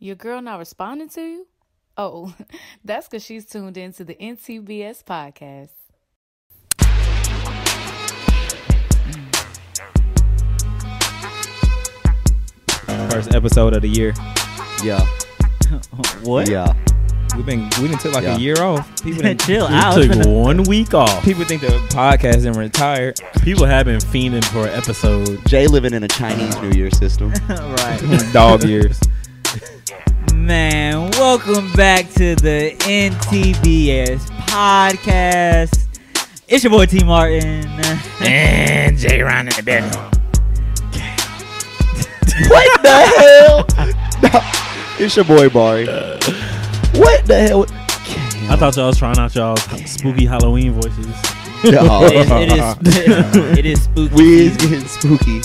Your girl not responding to you? Oh, that's because she's tuned into the NTBS podcast. First episode of the year. Yeah. What? Yeah. We didn't took like a year off. People didn't Chill we out. took one week off. People think the podcast didn't retired. People have been fiending for an episode. Jay living in a Chinese New Year system. Right. Dog years. Man, welcome back to the NTBS podcast. It's your boy T Martin. And Jay Ron in the bedroom. What the hell? It's your boy Barry. What the hell? I thought y'all was trying out y'all spooky Halloween voices. It is spooky. We is getting spooky.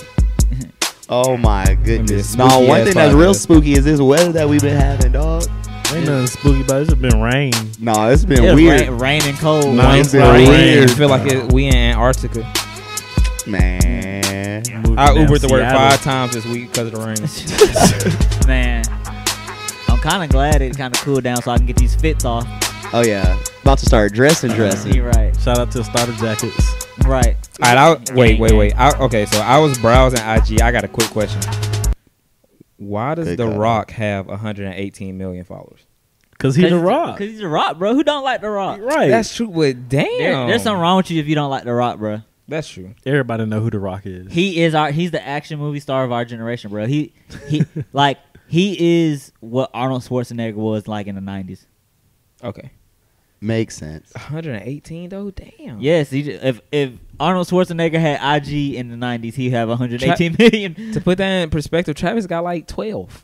Oh my goodness. No, spooky one ass thing that's real podcast. spooky is this weather that we've been having, dog. Ain't nothing spooky about it. It's just been rain. No, it's been Yeah, weird. rain and cold. No, It's been right. weird. I feel like we in Antarctica. Man. Moved I to damn Ubered to work Seattle. 5 times this week because of the rain. Man, I'm kind of glad it kind of cooled down so I can get these fits off. Oh yeah. About to start dressing. You're right. Shout out to Starter Jackets. Right. All right, wait. Okay, so I was browsing IG. I got a quick question. Why does Good The God. Rock have 118 million followers? Because he's a rock. Because he's a rock, bro. Who don't like the rock? Right. That's true, but damn. There's something wrong with you if you don't like the rock, bro. That's true. Everybody know who the rock is. He's the action movie star of our generation, bro. He is what Arnold Schwarzenegger was like in the 90s. Okay. Makes sense. 118 though, damn. Yes, if Arnold Schwarzenegger had IG in the 90s, he'd have 118 million. To put that in perspective, Travis got like 12.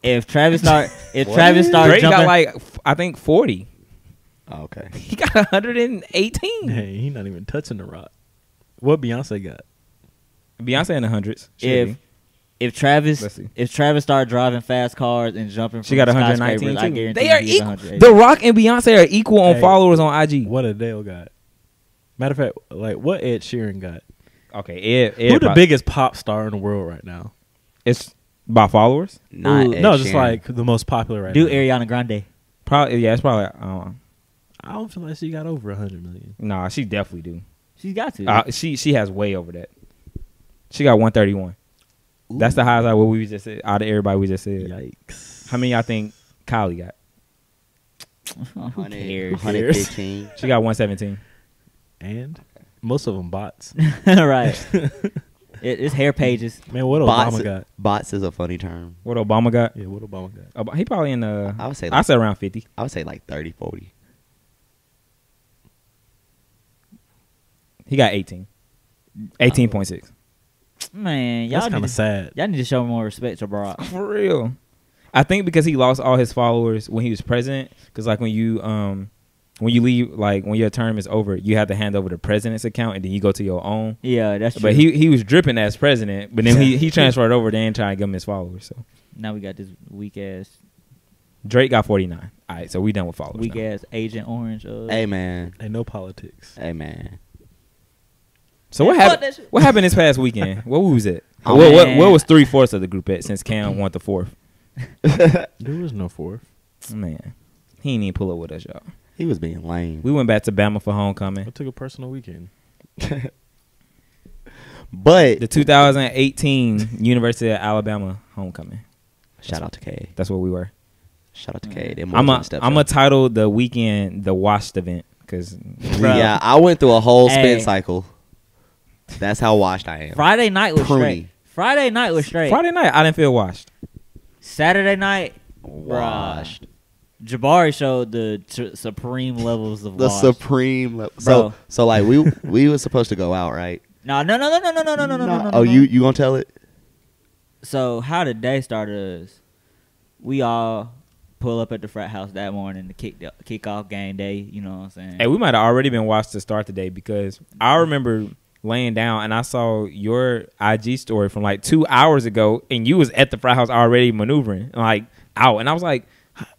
If Travis started Drake jumping, got like I think 40. Oh, okay. He got 118. Hey, he not even touching the rock. What Beyonce got? Beyonce in the hundreds. if Travis Let's see. started driving fast cars and jumping, She from got 119 skyscrapers, I too. guarantee They are he'd get equal. 180. The Rock and Beyonce are equal on Hey. followers on IG. What Adele got? Matter of fact, like what Ed Sheeran got? Okay, Who the biggest pop star in the world right now? It's by followers. Not Ooh, Ed No, just Sheeran. like the most popular right Do now. Ariana Grande. Probably, yeah, it's probably. I don't feel like she got over 100 million. Nah, she definitely do. She's got to. She has way over that. She got 131. That's the highest out of what we just said. Out of everybody we just said. Yikes. How many y'all think Kylie got? Who cares? 115. She got 117. And most of them bots. Right. It's hair pages. Man, what Bots, Obama got? bots is a funny term. What Obama got? Yeah, what Obama got? He probably in the. I would say I like, said around 50. I would say like 30, 40. He got 18. 18.6. Man, That's y'all kind need of sad. y'all need to show more respect to Barack. For real. I think because he lost all his followers when he was president. Because like when you leave, like when your term is over, you have to hand over the president's account and then you go to your own. Yeah, that's true. But he was dripping as president, but then he transferred over there and tried to give him his followers. So now we got this weak ass Drake got 49. All right, so we done with followers. now. Agent Orange. Hey, man. Ain't no politics. Hey, man. So what Man, fuck happened? that shit. What happened this past weekend? What was it? Oh, What was 3/4 of the group at since Cam won the 4th? There was no fourth. Man, he ain't even pull up with us, y'all. He was being lame. We went back to Bama for homecoming. I took a personal weekend. But The 2018 University of Alabama homecoming. shout out to K. That's what we were. Shout out to K. I'm a title the weekend the washed event because Bro. Yeah, I went through a whole spin Hey. cycle. That's how washed I am. Friday night was Pruny. straight. Friday night was straight. Friday night I didn't feel washed. Saturday night, Washed. Jabari showed the supreme levels of The wash. supreme level. Bro. So like we were supposed to go out, right? No. Oh, you gonna tell it? So how the day started is we all pull up at the frat house that morning to kick off game day. You know what I'm saying? Hey, we might have already been washed to start the day because I remember laying down and I saw your IG story from like 2 hours ago and you was at the frat house already maneuvering like out and I was like,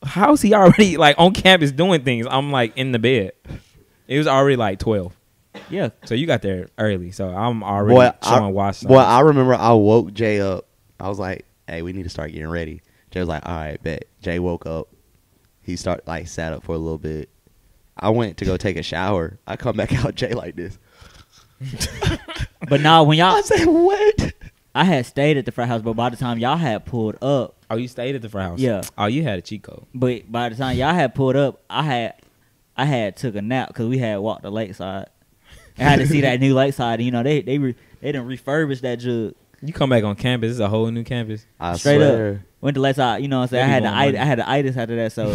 how's he already like on campus doing things? I'm like in the bed. It was already like 12. Yeah. So you got there early. So I'm already showing washed. Boy, I remember I woke Jay up. I was like, hey, we need to start getting ready. Jay was like, all right, bet. Jay woke up. He sat up for a little bit. I went to go take a shower. I come back out, Jay like this. But now when y'all, I said, what? I had stayed at the frat house, but by the time y'all had pulled up, Oh, you stayed at the frat house? Yeah. Oh, you had a cheat code. but by the time y'all had pulled up, I had took a nap because we had walked the lakeside. I had to see that new lakeside. You know, they didn't refurbish that jug. You come back on campus. It's a whole new campus. I Straight swear. up. Went to lakeside. You know what I'm saying? Maybe I had the itis after that, so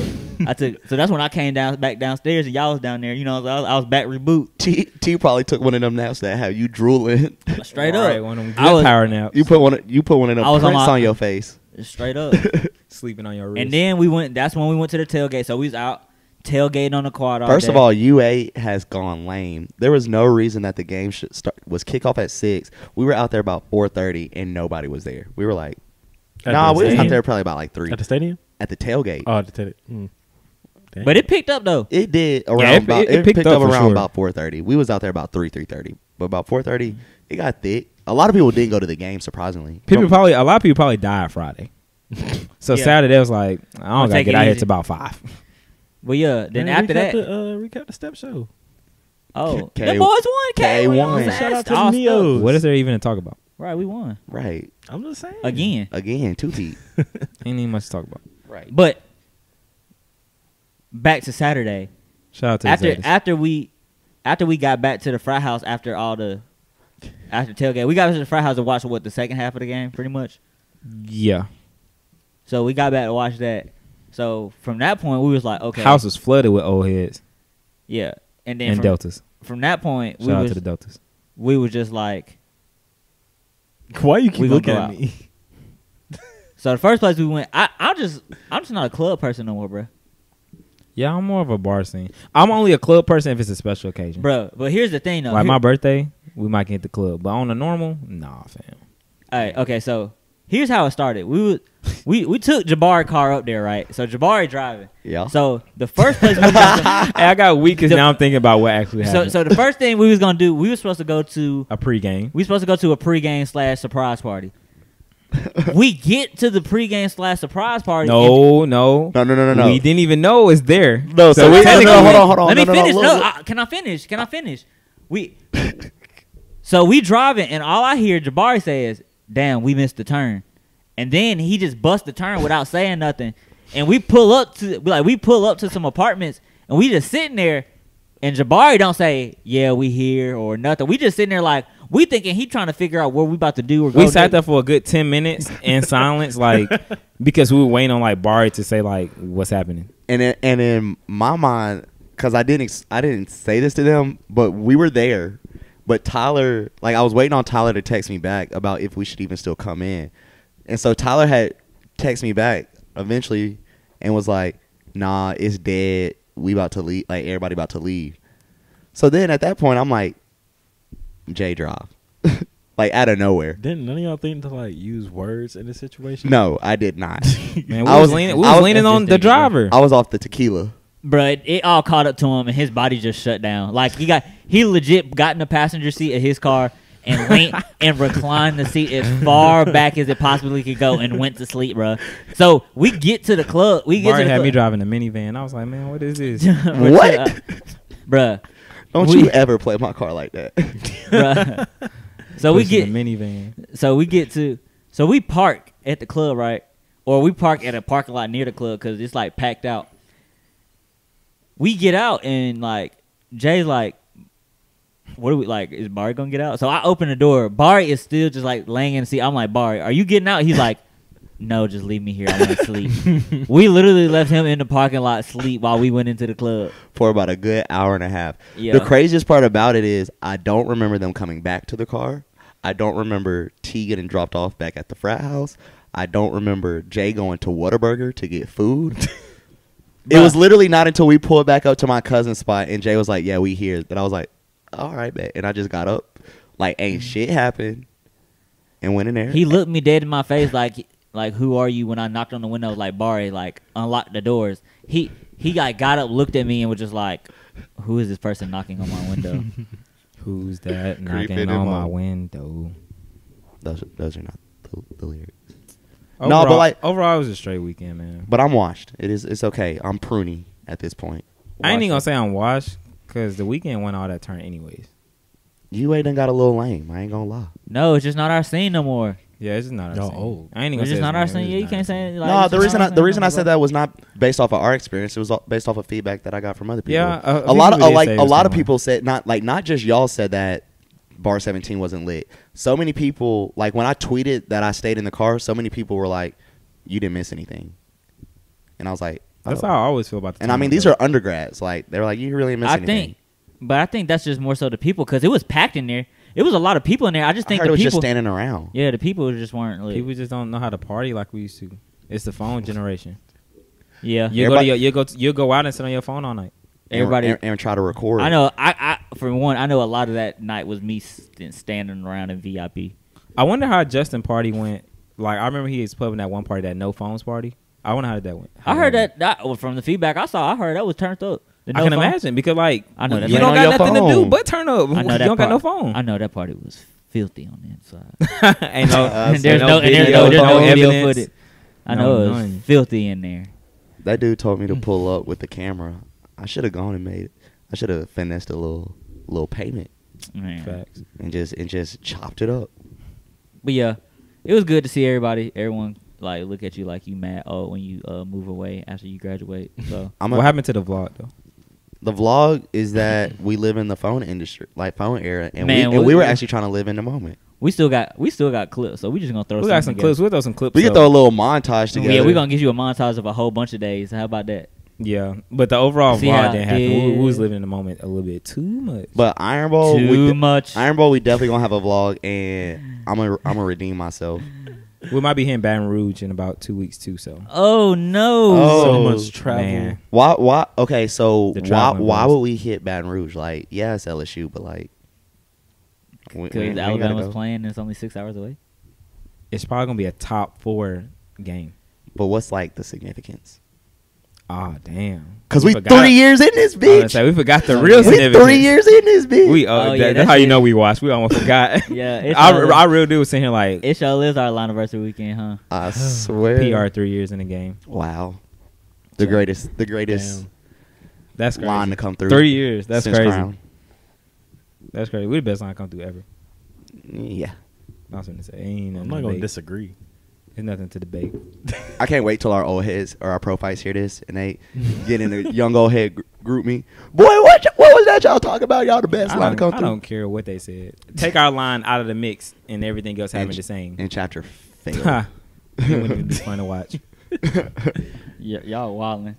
so that's when I came back downstairs and y'all was down there. You know, I was back reboot. T probably took one of them naps that have you drooling. Straight All up. right, one of them I good was- power naps. You put one of them I was on prints my- on your face. Straight up. Sleeping on your wrist. And then that's when we went to the tailgate. So we was out tailgating on the quad all First day. of all, UA has gone lame. There was no reason that the game should was kickoff at 6. We were out there about 4:30 and nobody was there. We were like, At nah, the we was out stadium? there probably about like 3 At the stadium? at the tailgate. Oh, at the stadium. Dang. But it picked up though. It did around Yeah, it picked up for around sure. about 4:30. We was out there about 3:30, but about 4:30 it got thick. A lot of people didn't go to the game, surprisingly. a lot of people probably died Friday. So Yeah. Saturday was like, I don't gotta take get it out here easy. to about 5. But yeah, then Man, after that, recap the step show. oh, K- the boys won. K won. won. Shout out to All the stuff. Neos. What is there even to talk about? Right, we won Right. I'm just saying. again. 2 feet. Ain't even much to talk about. Right. But back to Saturday. Shout out to the Zetas. After we got back to the frat house after tailgate, we got to the frat house to watch the second half of the game, pretty much. Yeah. So we got back to watch that. So from that point, we was like, okay, House was flooded with old heads yeah, and then and deltas. from that point, Shout out to the deltas. we was just like, Why you We keep gonna looking go at out. me? so the first place we went, I'm just not a club person no more, bro. Yeah, I'm more of a bar scene. I'm only a club person if it's a special occasion. Bro, but here's the thing though. Like my birthday, we might get the club. But on the normal, nah, fam. All right, okay, so here's how it started. We took Jabari car up there, right? So Jabari driving. Yeah. So the first place we was gonna, Hey, I got weak because The- now I'm thinking about what actually happened. so the first thing we was gonna do, we were supposed to go to A pregame. a pregame / surprise party. We get to the pregame / surprise party. No. No. We didn't even know it's there. No, so we technically- hold on. Let me no, finish. look, No, look. can I finish? So we driving, and all I hear Jabari say is, "Damn, we missed the turn," and then he just busts the turn without saying nothing. And we pull up to some apartments, and we just sitting there, and Jabari don't say, "Yeah, we here" or nothing. We just sitting there like we thinking he trying to figure out what we about to do or go. We sat there for a good 10 minutes in silence, like because we were waiting on like Barry to say like what's happening. And in my mind, because I didn't say this to them, but we were there. But Tyler, like I was waiting on Tyler to text me back about if we should even still come in. And so Tyler had texted me back eventually and was like, nah, it's dead. We about to leave. Like everybody about to leave. So then at that point, I'm like, Jay drive. Like out of nowhere. Didn't none of y'all think to like use words in this situation? No, I did not. Man, I was- we I was was- leaning on the driver. I was off the tequila. Bruh, it all caught up to him, and his body just shut down. Like he legit got in the passenger seat of his car and went and reclined the seat as far back as it possibly could go and went to sleep, bruh. So we get to the club. Barry had me driving a minivan. I was like, man, what is this? What? Bruh. Don't We- you ever play my car like that. Bruh. So we Pushing get a minivan. so we park at the club, right? Or we park at a parking lot near the club because it's like packed out. We get out and like Jay's like, what are we like? Is Barry gonna get out? So I open the door. Barry is still just like laying in the seat. I'm like, Barry, are you getting out? He's like, no, just leave me here. I want to sleep. We literally left him in the parking lot sleep while we went into the club. For about a good hour and a half. Yeah. The craziest part about it is I don't remember them coming back to the car. I don't remember T getting dropped off back at the frat house. I don't remember Jay going to Whataburger to get food. It was literally not until we pulled back up to my cousin's spot and Jay was like, yeah, we here. That I was like, all right, man. And I just got up. Like, ain't shit happened. And went in there. He looked me dead in my face like who are you? When I knocked on the window, like Barry, like unlock the doors. He like got up, looked at me, and was just like, who is this person knocking on my window? Who's that Creeping knocking on him my up. window? Those are not the lyrics. No, but like, overall, it was a straight weekend, man. but I'm washed. It's okay. I'm pruny at this point. I ain't even gonna say I'm washed because the weekend went all that turn anyways. You ain't done got a little lame. I ain't gonna lie. No, it's just not our scene no more. Yeah, it's just not our Y'all scene. old. I ain't even It's gonna just say not our it's scene. Yeah, you not can't our say scene. like. No, it's the just reason not our the scene reason no I more, said bro. that was not based off of our experience. It was based off of feedback that I got from other people. Yeah, a lot of people did say a it lot was of people said not just y'all said that Bar 17 wasn't lit. So many people, like when I tweeted that I stayed in the car, so many people were like, "You didn't miss anything," and I was like, That's "Oh." how I always feel about the And I mean, these are undergrads. Like they're like, "You really didn't miss anything." I think that's just more so the people because it was packed in there. It was a lot of people in there. I just I think heard the it was people. just standing around. Yeah, the people just weren't lit. people just don't know how to party like we used to. It's the phone generation. Yeah, You go out and sit on your phone all night. everybody. and try to record. I know. I for one, I know a lot of that night was me standing around in VIP. I wonder how Justin party went. Like I remember he was pubbing that one party, that no phones party. I wonder how that went. I heard that well, from the feedback I saw. I heard that was turned up. The I no can phone- imagine because like I know that you You don't ain't on got your nothing to do phone. but turn up. I know You that don't got no part- phone. I know that party was filthy on the inside. Ain't no, And there's no video, video evidence. footage. I No, know it was none. filthy in there. That dude told me to pull up with the camera. I should have gone and made it. I should have finessed a little payment Man. Facts. and just chopped it up. But yeah, it was good to see everyone like look at you like you mad when you move away after you graduate. So What happened to the vlog though? The vlog is that we live in the phone industry, like phone era, and Man, we were we- actually trying to live in the moment. we still got clips. So we just gonna throw. We got some something clips. together. We'll throw some clips. We could up. throw a little montage together. Yeah, we're gonna give you a montage of a whole bunch of days. How about that? Yeah, but the overall See how vlog didn't happen. it We was is. living in the moment a little bit too much. But Iron Bowl, Too much. Iron Bowl, we definitely gonna have a vlog, and I'm gonna redeem myself. We might be hitting Baton Rouge in about 2 weeks too. So Oh no! Oh. So much travel. man, Why? Okay, so The why traveling would bros. we hit Baton Rouge? Like, yeah, it's LSU, but like, we Because ain't gotta Alabama's go. playing and it's only 6 hours away. it's probably gonna be a top 4 game. But what's like the significance? Ah, damn. Because we forgot- 3 years in this I was gonna bitch. say, we forgot the real We significance. 3 years in this bitch. We Oh, yeah, that's that how you shit- know we watched. We almost forgot. Yeah, it I sure, real dude was sitting here like it sure is our anniversary weekend, huh? I swear. PR 3 years in the game. Wow. The greatest Damn. That's crazy. line to come through. 3 years. That's since crazy. Crown. That's crazy. We the best line to come through ever. Yeah. I was gonna say, ain't nothing I'm not to gonna debate. disagree. There's nothing to debate. I can't wait till our old heads or our pro fights hear this and they get in a young old head group me. Boy, what was that y'all talking about? Y'all the best line to come I through. don't care what they said. Take our line out of the mix and everything else having the same. And chapter failed. Ha. It wouldn't even be fun to watch. Y'all wildin'.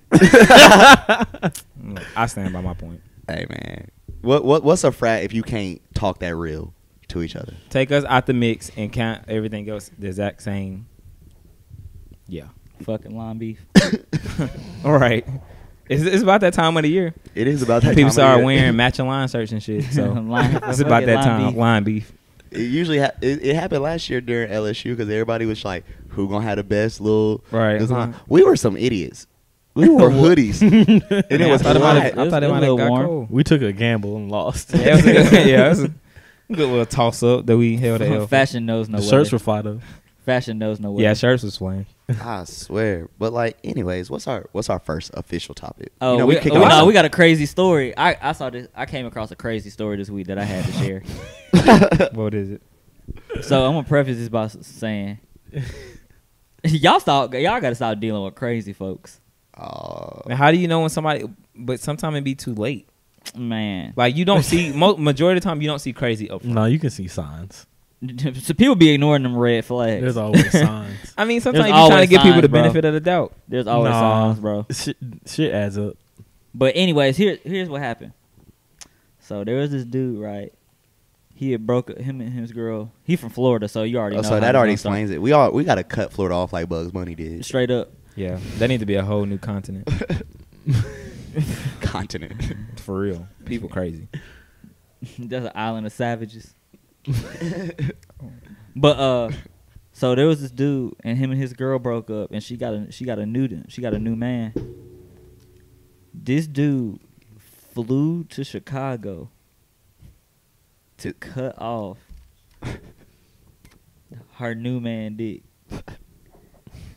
I stand by my point. Hey man, what's a frat if you can't talk that real to each other? Take us out the mix and count everything else the exact same. Yeah. Fucking line beef. All right. It's about that time of the year. It is about that. People time of start year. wearing matching line shirts and shit. So it's about Fucking that line time. beef. Line beef. It usually it happened last year during LSU because everybody was like, "Who gonna have the best little Right. design?" We were some idiots. We wore hoodies, and it Man, was I thought it might hot. have. I thought it It was might a have little got warm. cold. We took a gamble and lost. Yeah, it was a good, yeah, it was a good little toss up that we held. The Fashion knows no the weather. shirts were fire though. Fashion knows no weather. Yeah, shirts was flame. I swear. But like, anyways, what's our first official topic? Oh, You know, we kick no, off- we got a crazy story. I saw this. I came across a crazy story this week that I had to share. What is it? So I'm gonna preface this by saying, y'all gotta stop dealing with crazy folks, And how do you know when somebody? But sometimes it be too late. man. Like you don't see majority of the time you don't see crazy up front. No, you can see signs. So people be ignoring them red flags. There's always signs. I mean, sometimes There's you're trying to always give people the signs, bro. benefit of the doubt. There's always Nah. signs, bro. Shit adds up. But anyways, here's what happened. So there was this dude, right? He had broke him and his girl. He from Florida, so you already know. so how that it's already gonna start. explains it. We got to cut Florida off like Bugs Bunny did. Straight up. Yeah, that need to be a whole new continent Continent. for real. People crazy. That's an island of savages. But so there was this dude, and him and his girl broke up, and she got a new man. This dude flew to Chicago to cut off her new man dick.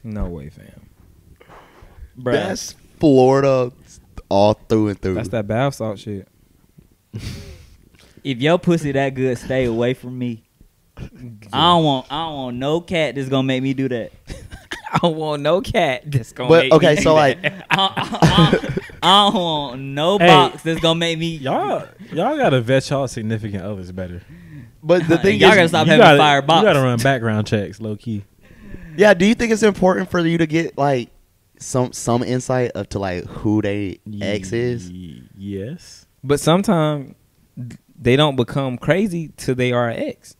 No way, fam. Bruh. That's Florida all through and through. That's that bath salt shit. If your pussy that good, stay away from me. I don't want no cat that's gonna make me do that. I don't want no cat that's gonna But make okay, me so do like, that. I don't want no Hey. box that's gonna make me. Y'all gotta vet y'all significant others better. but the thing Y'all is, gotta stop You having gotta, fire box. you gotta run background checks, low key. yeah. Do you think it's important for you to get like some insight of to like who they ex is? Yes. But sometimes they don't become crazy till they are an ex.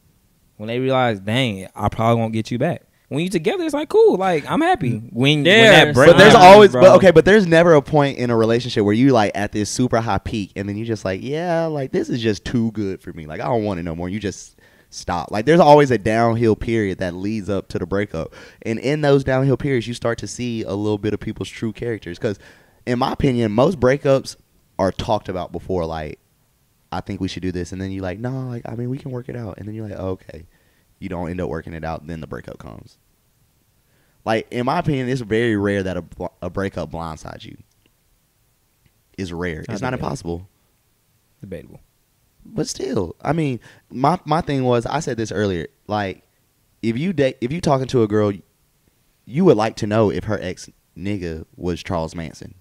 When they realize, dang, I probably won't get you back. When you together, it's like cool. Like I'm happy. When that There's break, But there's Bro. always, but okay, but there's never a point in a relationship where you like at this super high peak, and then you just like, yeah, like this is just too good for me. Like I don't want it no more. You just stop. Like there's always a downhill period that leads up to the breakup, and in those downhill periods, you start to see a little bit of people's true characters. Because, in my opinion, most breakups are talked about before. Like, I think we should do this, and then you're like, no, like I mean, we can work it out, and then you're like, oh, okay, you don't end up working it out, then the breakup comes. Like, in my opinion, it's very rare that a breakup blindsides you. It's rare. It's not impossible. debatable. But still, I mean, my thing was, I said this earlier, like, if you talking to a girl, you would like to know if her ex nigga was Charles Manson.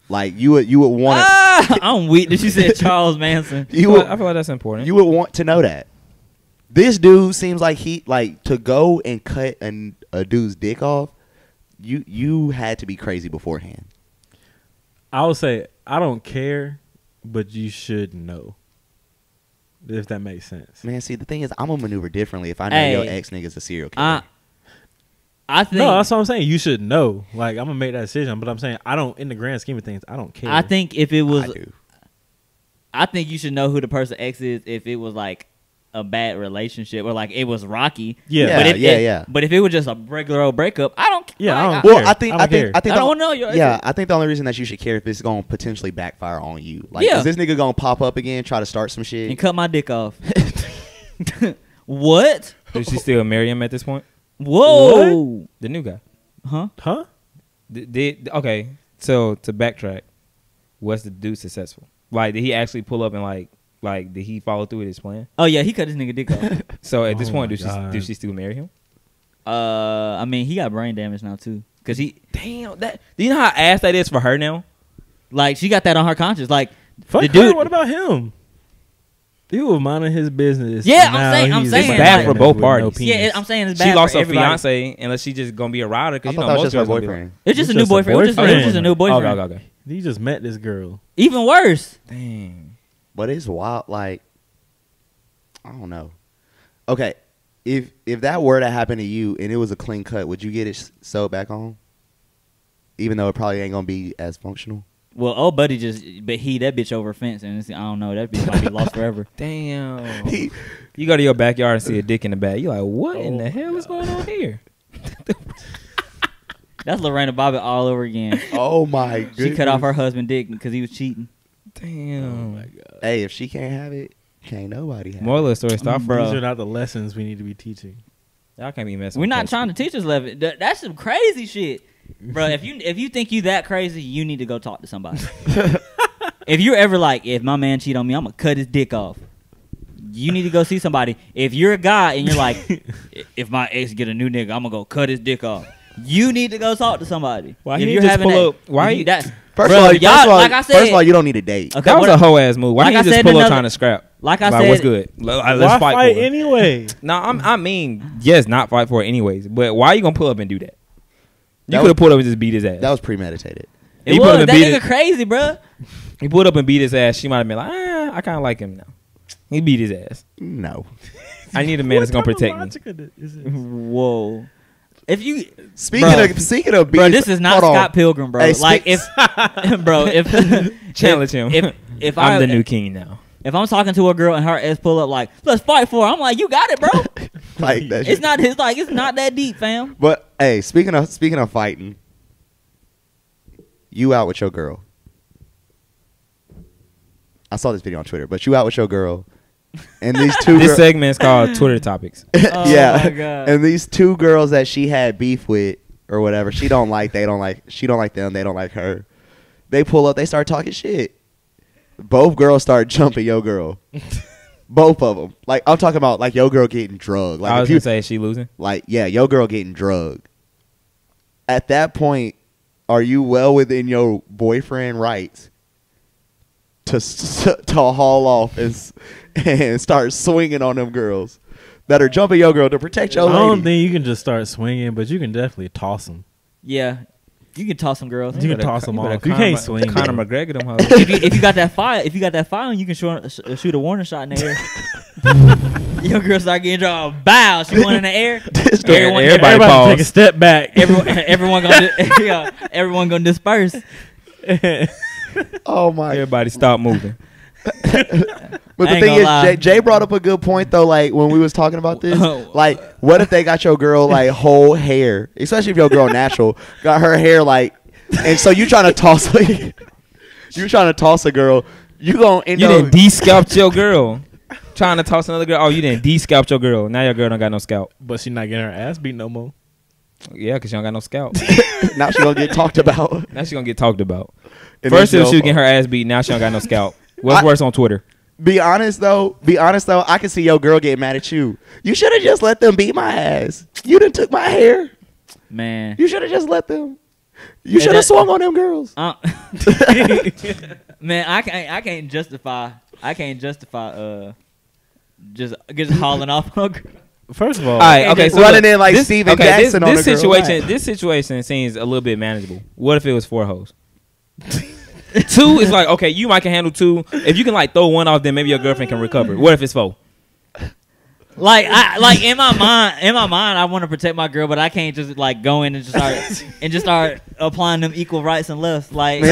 Like, you would want to. I'm weak that you said Charles Manson. You would, I feel like that's important. you would want to know that. This dude seems like he like to go and cut a dude's dick off. You had to be crazy beforehand. I would say I don't care, but you should know. If that makes sense. Man, see, the thing is, I'm gonna maneuver differently if I know your Hey. ex nigga's a serial killer. I think. No, that's what I'm saying. You should know. Like, I'm gonna make that decision, but I'm saying I don't. In the grand scheme of things, I don't care. I think if it was, I do. I think you should know who the person ex is if it was like a bad relationship or like it was rocky. Yeah. but Yeah. But if it was just a regular old breakup, I don't. Yeah, I like, don't Well, care. I think I don't I think I don't the- want to know your. Yeah, I think the only reason that you should care if it's gonna potentially backfire on you. Like, Yeah. is this nigga gonna pop up again, try to start some and shit? cut my dick off. What? Does she still marry him at this point? Whoa. The new guy. Huh? Huh? Okay, so to backtrack, was the dude successful? Like, did he actually pull up and like did he follow through with his plan? Oh yeah, he cut his nigga dick off. So at this Oh point, my do God. she still marry him? I mean, he got brain damage now too, cause he Damn, that. Do you know how ass that is for her now? like she got that on her conscience. Like Fuck the her, dude. what about him? He was minding his business. Yeah, and I'm now saying- I'm he's saying, It's bad for with both no parties. penis. Yeah, I'm saying it's bad. She lost for her everybody. fiance unless she just gonna be a rider I because you thought know that was most just her girls gonna be boyfriend. It's just It's a new just a boyfriend. It was boyfriend. just a new like, boyfriend. okay. He just met this girl. Even worse. Dang. But it's wild. Like, I don't know. Okay, if that were to happen to you and it was a clean cut, would you get it sewed back on? Even though it probably ain't gonna be as functional. Well, old buddy but he that bitch over a fence, and I don't know, that bitch might be lost forever. Damn. He- You go to your backyard and see a dick in the bag. You're like, what in the hell is going on here? That's Lorena Bobbitt all over again. Oh my goodness. She cut off her husband dick because he was cheating. Damn. Hey, if she can't have it, can't nobody have it. Moral of the story, stop. Bro. These are not the lessons we need to be teaching. Y'all can't be messing We're with not cats. trying to teach us level. That's some crazy shit, bro. If you think you that crazy, you need to go talk to somebody. If you're ever like, if my man cheat on me, I'm gonna cut his dick off. You need to go see somebody. If you're a guy and you're like, if my ex get a new nigga, I'm gonna go cut his dick off. You need to go talk to somebody. Why if he you're just having pull that, up- why if he- you, that's First bro, of all, y'all, like I said, you don't need a date. Okay, That was what- a hoe ass move. Why like didn't I you just said pull in up another- trying to scrap? like I Like, what's said, good? Let's Why fight fight for it. anyway? No, I mean, yes, not fight for it anyways. But why you gonna pull up and do that? You That could was- have pulled up and just beat his ass. That was premeditated. it He was put him in that beat nigga it. crazy, bro. He pulled up and beat his ass. She might have been like, I kind of like him now. He beat his ass. No. I need a man that's gonna protect me. Whoa. If you, Speaking Bro. of bro, being, this is not hold on. Scott Pilgrim, bro. Hey, like if, bro, if Challenge him. if I'm I the new king now. if I'm talking to a girl and her ass pull up like, let's fight for her, I'm like, you got it, bro. like that. It's not his like it's not that deep, fam. But hey, speaking of fighting, you out with your girl. I saw this video on Twitter, but you out with your girl, And these two This segment is called Twitter Topics. Oh yeah. my God. And these two girls that she had beef with or whatever, she don't like she don't like them, they don't like her. They pull up, they start talking shit. Both girls start jumping yo girl. Both of them. Like, I'm talking about, like, yo girl getting drugged. Like, I was going to say, is she losing? like, yeah, yo girl getting drugged. At that point, are you well within your boyfriend rights to haul off and start swinging on them girls that are jumping your girl to protect your I lady? don't think you can just start swinging, but you can definitely toss them. Yeah, you can toss some girls. You can toss them off. You can't swing. Conor them. McGregor them hoes. if you got that fire, you can shoot a warning shot in the air. Your girl start getting dropped. Bow. She went in the air. Everybody pause. take a step back. Everyone gonna disperse. Oh my! Everybody stop moving. But I the ain't thing gonna is, lie. Jay brought up a good point though. Like when we was talking about this, Oh. like what if they got your girl like whole hair, especially if your girl natural got her hair like, and so you trying to toss, you trying to toss a girl, you gonna end You up. didn't de-scalp your girl. Trying to toss another girl. Oh, you didn't de-scalp your girl. Now your girl don't got no scalp. But she not getting her ass beat no more. Yeah, because she don't got no scalp. Now she gonna get talked about. Now she going to get talked about. And First then it was she was getting her ass beat. Now she don't got no scalp. What's worse on Twitter? Be honest though. I can see your girl get mad at you. You should have just let them beat my ass. You done took my hair. Man. You should have just let them. You Hey, should have that- swung on them girls. Man, I can't justify just hauling off a girl. First of all, All right, okay, so running look, in like this, Steven okay, Jackson on this a girl. situation. This situation seems a little bit manageable. What if it was 4 hoes? 2 is like, okay, you might can handle 2. If you can like throw 1 off, then maybe your girlfriend can recover. What if it's 4? Like in my mind, I want to protect my girl, but I can't just like go in and just start applying them equal rights and lefts. Like,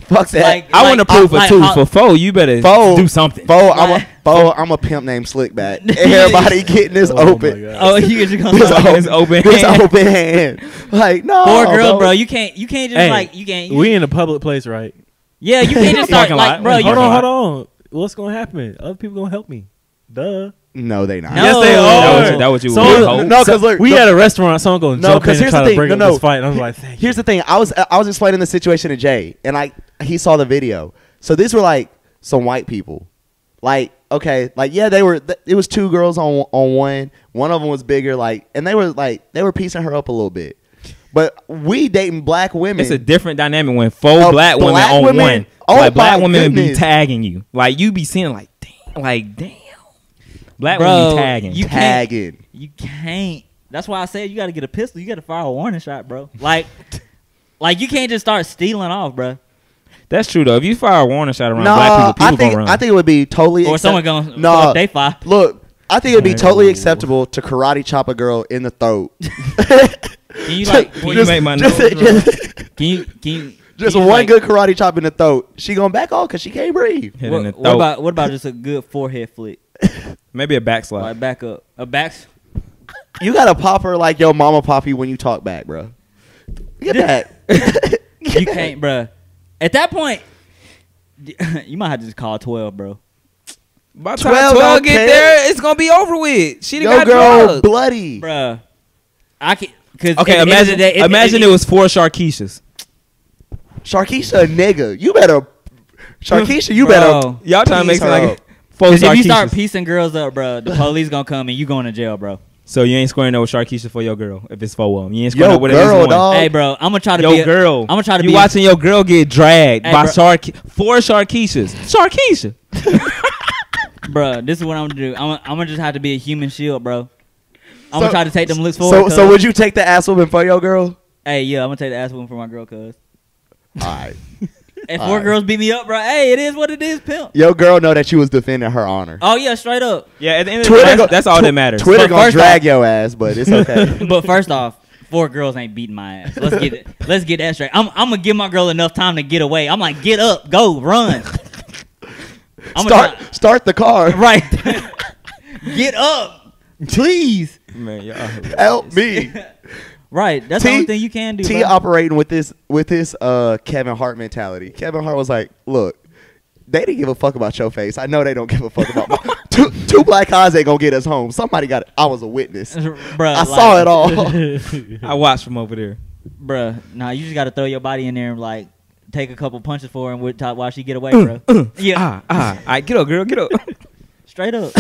Fuck that. like I want to prove for like 2. how- For 4, you better do something. I'm a pimp named Slickback. Everybody getting this oh my open. God. Oh, you just gonna This start- It's open. This hand. open hand. Like no. 4 girls, bro. You can't just Hey, like you can't. we in a public place, right? Yeah, you can't just start Parking like, lot. bro. You Hold Parking on, lot. hold on. What's gonna happen? Other people gonna help me. Duh. No, they not. No. Yes, they That are. that what you So- would hope? No, because look, we no, at a restaurant. Someone gonna No, jump in 'cause and here's try the to thing. break No, up no. this fight. And I was like, thank here's you. the thing. I was explaining the situation to Jay, and he saw the video. So these were like some white people. Like okay, like yeah, it was 2 girls on one. One of them was bigger, like, and they were piecing her up a little bit. But we dating black women. It's a different dynamic when 4 black women black on women- one. oh Like black my women be goodness. tagging you. Like you be seeing like damn. Black Bro, women be tagging. you can't- tagging. You can't. That's why I said you got to get a pistol. You got to fire a warning shot, bro. Like you can't just start stealing off, bro. That's true though. If you fire a warning shot around No, black people I gonna run. think it would be totally. Or someone gonna no. fuck up they fire. Look, I think it'd be No. totally acceptable to karate chop a girl in the throat. Can you like? When you make my nose Can you? Just can you, one like- good karate chop in the throat. She gonna back off because she can't breathe. hit in the What throat. about just a good forehead flick? Maybe a backslide. Like back up, a back. You gotta pop her like your mama pop you when you talk back, bro. Get that. You can't, bro. At that point, you might have to just call 12, bro. By the 12 time 12 don't get care. there, it's gonna be over with. She done Your got girl drugged. bloody. Bruh. I can. Cause Okay, at the end of the imagine day, imagine it was 4 Sharkeishas. Sharkeisha a nigga. You better. Sharkeisha, you Bro. better. Y'all trying to make piece it her like up. 4 Cause if you start Sharkeishas. piecing girls up, bro, the police gonna come and you going to jail, bro. So you ain't squaring up with Sharkeisha for your girl if it's 4 of them. You ain't squaring Yo, up with at least girl, one. dog. Hey, bro, I'm gonna try to Yo, be. girl. I'm gonna try to you be. watching your girl get dragged Hey, by bro. 4 Sharkeishas. Sharkeisha. Bro, this is what I'm gonna do. I'm gonna just have to be a human shield, bro. I'm So- gonna try to take them looks forward. So would you take the ass whooping for your girl? Hey, yeah, I'm gonna take the ass whooping for my girl, cuz. All right. If All 4 right. girls beat me up, bro, hey, it is what it is, pimp. Your girl know that you was defending her honor. Oh yeah, straight up. Yeah, at the end of Twitter the day, go- that's all that matters. Twitter But gonna first drag off- your ass, but it's okay. But first off, 4 girls ain't beating my ass. Let's get that straight. I'm gonna give my girl enough time to get away. I'm like, get up, go, run. Start the car. Right. Get up, please. Man, y'all Help me. Right. That's the only thing you can do. T bro. operating with this Kevin Hart mentality. Kevin Hart was like, "Look, They didn't give a fuck about your face. I know they don't give a fuck about my two black eyes ain't gonna get us home. Somebody got it. I was a witness. Bruh, I saw it all. I watched from over there. Bruh, nah, you just gotta throw your body in there and like take a couple punches for her and while she get away, bro. Yeah, All right, get up, girl, get up. straight up.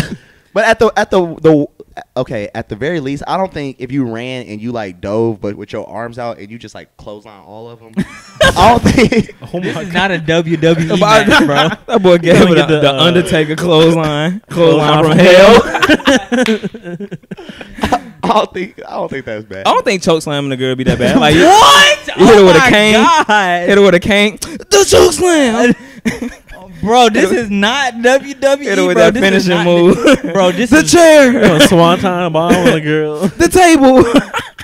But at the very least, I don't think if you ran and you like dove, but with your arms out and you just like clothesline all of them, I don't think. This is not a WWE match, bro. That boy gave Gonna it get the the, Undertaker clothesline Clothesline from from hell. I don't think that's bad. I don't think choke slamming the girl be that bad. Like What? You hit her with a my cane. God. Hit her with a cane. The choke slam. Bro, this is not WWE, Hit her with bro. that This is finishing not- move. Bro, this The is chair. Swanton bomb on the girl. The table.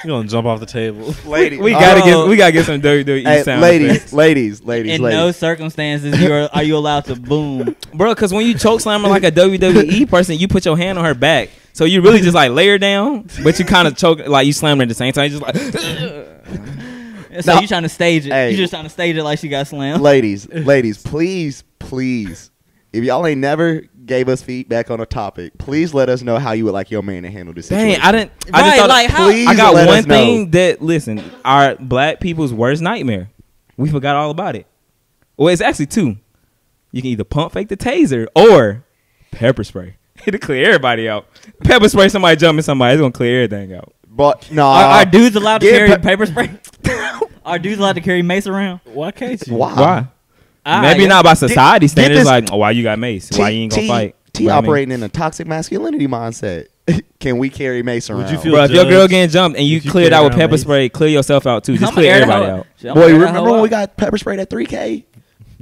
You gonna jump off the table? Lady, We Oh. gotta get some WWE hey, sound ladies, effects. ladies. in no circumstances are you allowed to boom. Bro, because when you choke slam her like a WWE person, you put your hand on her back. So you really just like lay her down, but you kind of choke, like you slam her at the same time. You just like, So No. you trying to stage it. Hey. You just trying to stage it like she got slammed. ladies, please, if y'all ain't never gave us feedback on a topic, please let us know how you would like your man to handle this situation. dang, I just Right, thought, like, how- Please I got let one us know. thing that, listen, our black people's worst nightmare. We forgot all about it. Well, it's actually two. You can either pump fake the taser or pepper spray. It'll clear everybody out. Pepper spray, somebody jumping somebody, it's going to clear everything out. But no, Are dudes allowed to get carry pe- paper spray? Are dudes allowed to carry mace around? Why can't you? Why? Maybe not by society Get standards, this- like, oh, why you got mace? Why you ain't going to fight? T You know what I mean? operating in a toxic masculinity mindset. Can we carry mace around? Would you feel Bro, if your girl judged getting jumped and you if you clear it carry out with around pepper mace? spray, clear yourself out too. Just I'ma clear air that everybody hoe- out. Shit, I'ma Boy, air you that remember hoe when we out. got pepper sprayed at 3K?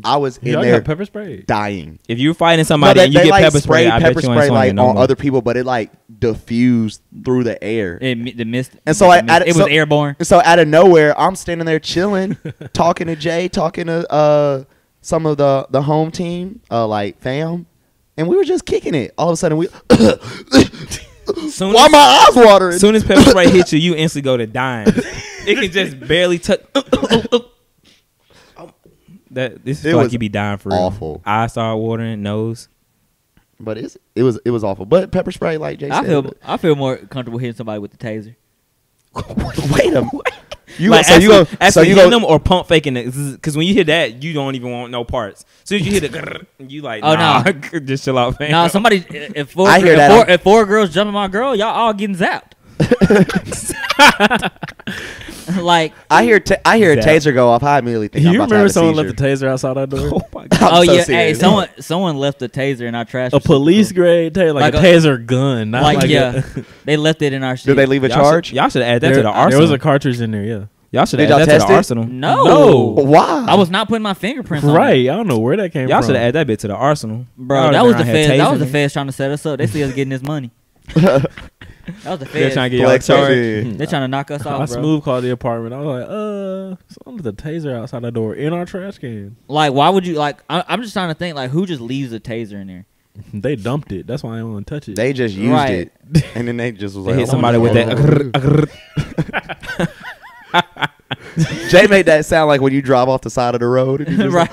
I was in Y'all there got pepper spray. dying. If you're fighting somebody No, and you they get like pepper spray, I bet pepper you ain't spray swinging like no on more. other people, but it like diffused through the air. The mist. And so the I- mist. I- it was so- airborne. So out of nowhere, I'm standing there chilling, talking to Jay, talking to some of the home team, like fam, and we were just kicking it. All of a sudden, we Soon why as, my eyes watering? soon as pepper spray hits you, you instantly go to dying. It can just barely touch. This It is like was you be dying for real. awful. Eyes start watering, nose. But it was awful. But pepper spray, like Jay said, I feel more comfortable hitting somebody with the taser. wait a minute. You Like, so you go actually you hitting go them or pump faking it, because when you hear that, you don't even want no parts. As soon as you hit it, you like, Oh, nah, just chill out, fam. Nah, somebody. If I hear that. if four girls jumping my girl, y'all all getting zapped. Like, I hear a Zap. taser go off. I immediately think I'm You about to remember have a someone seizure. left the taser outside our door? Oh my God. I'm oh so yeah, serious. hey, someone left a taser in our trash. A police grade taser, Like like, a a- taser gun, not Like, like yeah, a, they left it in our shit. Did they leave a charge? Y'all should add that to there, the arsenal. there was a cartridge in there. Yeah, Y'all should Did add y'all that to test the it? arsenal. No, Why? I was not putting my fingerprints on right. it. I don't know where that came Y'all from. should add that bit to the arsenal. Bro, Y'all that would've was been the out here feds. That was the tasing feds trying to set us up. They see us getting this money. That was the They're feds. trying to get y'all Flex charged. in. They're trying to knock us I off, bro. smooth called the apartment. I was like, someone left the taser outside the door in our trash can. Like, why would you like? I'm just trying to think. Like, who just leaves a taser in there? They dumped it. That's why I don't want to touch it. They just used Right. it, and then they just was They like, hit "Oh, somebody with that. that. Jay made that sound like when you drive off the side of the road. And you just Right.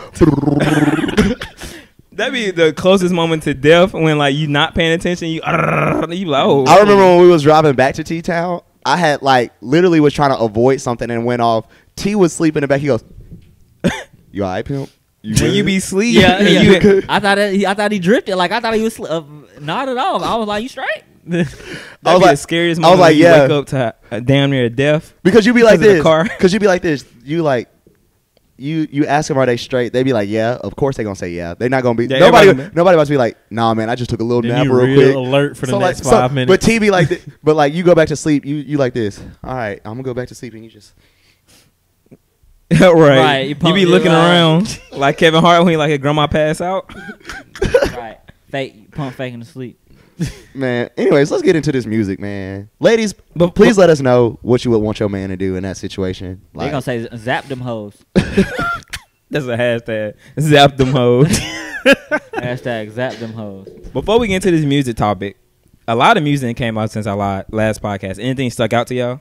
That'd be the closest moment to death when like you not paying attention. You like, oh. I remember when we was driving back to T-Town, I had like literally was trying to avoid something and went off. T was sleeping in the back. He goes, "You all right, pimp? when good?" you be sleeping. Yeah, you, yeah. I thought he drifted. Like, I thought he was not at all. I was like, you straight? That'd I was be like- the scariest I was moment. like, when you yeah. wake up to damn near death. Because you be like Because of the this. car. Because you be like this. You like. You ask them, are they straight? They be like, yeah. Of course they gonna say yeah. They're not gonna be. Yeah, nobody everybody- wants to be like, nah, man. I just took a little Then nap you real real quick. alert for the So, next like, 5 minutes. But T be like, but like you go back to sleep. You like this. All right, I'm gonna go back to sleep, and you just. right. Right, you You pump be your looking eyes. around like Kevin Hart when he like his grandma pass out. Right. Fake pump faking to sleep. Man, anyways, let's get into this music, man. Ladies, But- please let us know what you would want your man to do in that situation. They gonna say zap them hoes. That's a hashtag. Zap them hoes. Hashtag zap them hoes. Before we get into this music topic, a lot of music came out since our last podcast. Anything stuck out to y'all?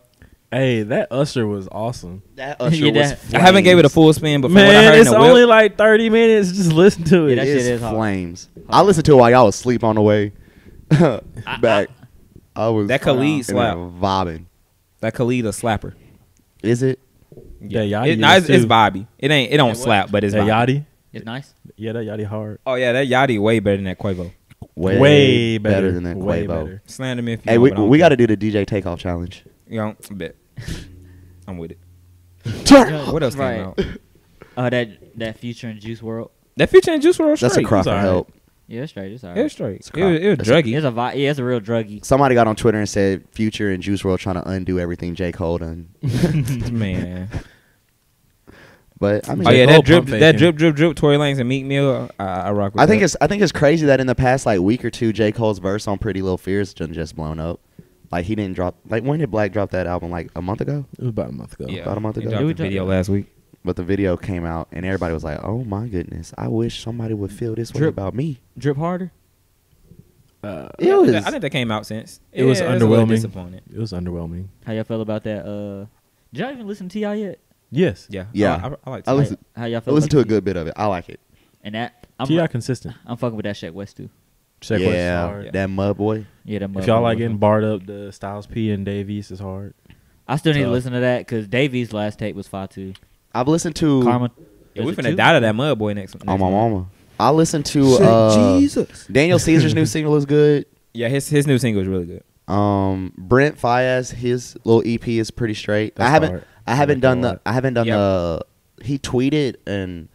Hey, that Usher was awesome. That Usher Yeah, was that- flames. I haven't gave it a full spin, but from what I Man, heard in it's the only whip, like 30 minutes. Just listen to it. Yeah, that It shit is is hard. flames. I listened to it while y'all was asleep on the way back. I was that Khalid in there slap. vibing. That Khalid a slapper. Is it? Yeah, Yachty. Nah, is it's too. Bobby. It don't what? slap, but it's That Bobby. Yachty. It's nice. Yeah, that Yachty hard. Oh yeah, that Yachty way better than that Quavo. Way better than that Way Quavo. better. Slander me if you Hey, want, but I don't we got care. to do the DJ Takeoff challenge. You know, I bet. I'm with it. Yeah, What else came right. out? That Future and Juice World. That Future and Juice WRLD straight. That's a crop It's of alright. help. Yeah, it's straight. It's It was alright. straight. It's a crop. It was druggy. It's a yeah, it's a real druggy. Somebody got on Twitter and said Future and Juice WRLD trying to undo everything J. Cole done. Man. But I mean, Oh yeah, Cole that drip, pump that faking. drip. Tory Lanez and Meek Mill. I rock with. I think that. it's crazy that in the past like week or two, J. Cole's verse on Pretty Little Fears done just blown up. Like he didn't drop. Like when did Black drop that album? Like a month ago. It was about a month ago. yeah. about a month He ago. dropped Yeah, we the video talked- last week. But the video came out and everybody was like, "Oh my goodness! I wish somebody would feel this way Drip. about me." Drip harder. It was. I think that came out since. It was a little underwhelming. disappointing. It was underwhelming. How y'all feel about that? Did y'all even listen to T.I. yet? Yes. Yeah. Yeah. I like I that. listen. How y'all I feel? listened about to a good bit of it. I like it. And that I'm T.I. consistent. I'm fucking with that Shaq West too. Check West is Yeah, hard. that mud boy. Yeah, that If y'all like getting barred up, the Styles P and Davies is hard. I still need to tough. listen to that because Davies' last tape was fire too. I've listened to Karma. Yeah, we Is it finna two? die to that mud boy next. on next my month. mama. I listened to Daniel Caesar's new single is good. Yeah, his new single is really good. Brent Fayez, his little EP is pretty straight. That's I haven't hard. I haven't like done that a the lot. I haven't done Yep. the he tweeted and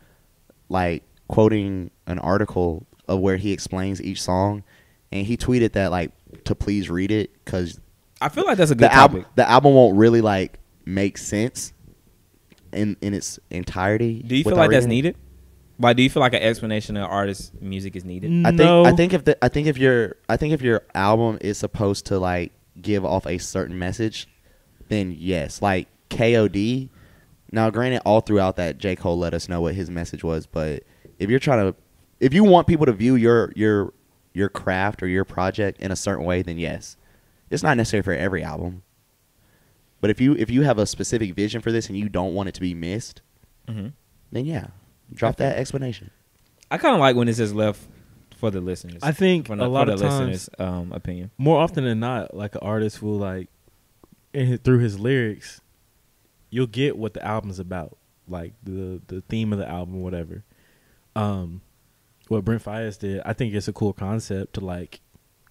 like quoting an article of where he explains each song, and he tweeted that like to please read it because I feel like that's a good the topic. album won't really like make sense in its entirety. Do you feel without like that's reading it. needed? Why do you feel like an explanation of artist music is needed? No. I think if your album is supposed to like give off a certain message, then yes. Like KOD. Now, granted, all throughout that J. Cole let us know what his message was, but if you want people to view your craft or your project in a certain way, then yes. It's not necessary for every album. But if you have a specific vision for this and you don't want it to be missed, Mm-hmm. then yeah, drop that explanation. I kind of like when it's just left for the listeners. I think for a lot for of the times, listeners' opinion. more often than not, like an artist will like through his lyrics, you'll get what the album's about, like the theme of the album, whatever. What Brent Fayez did, I think it's a cool concept to like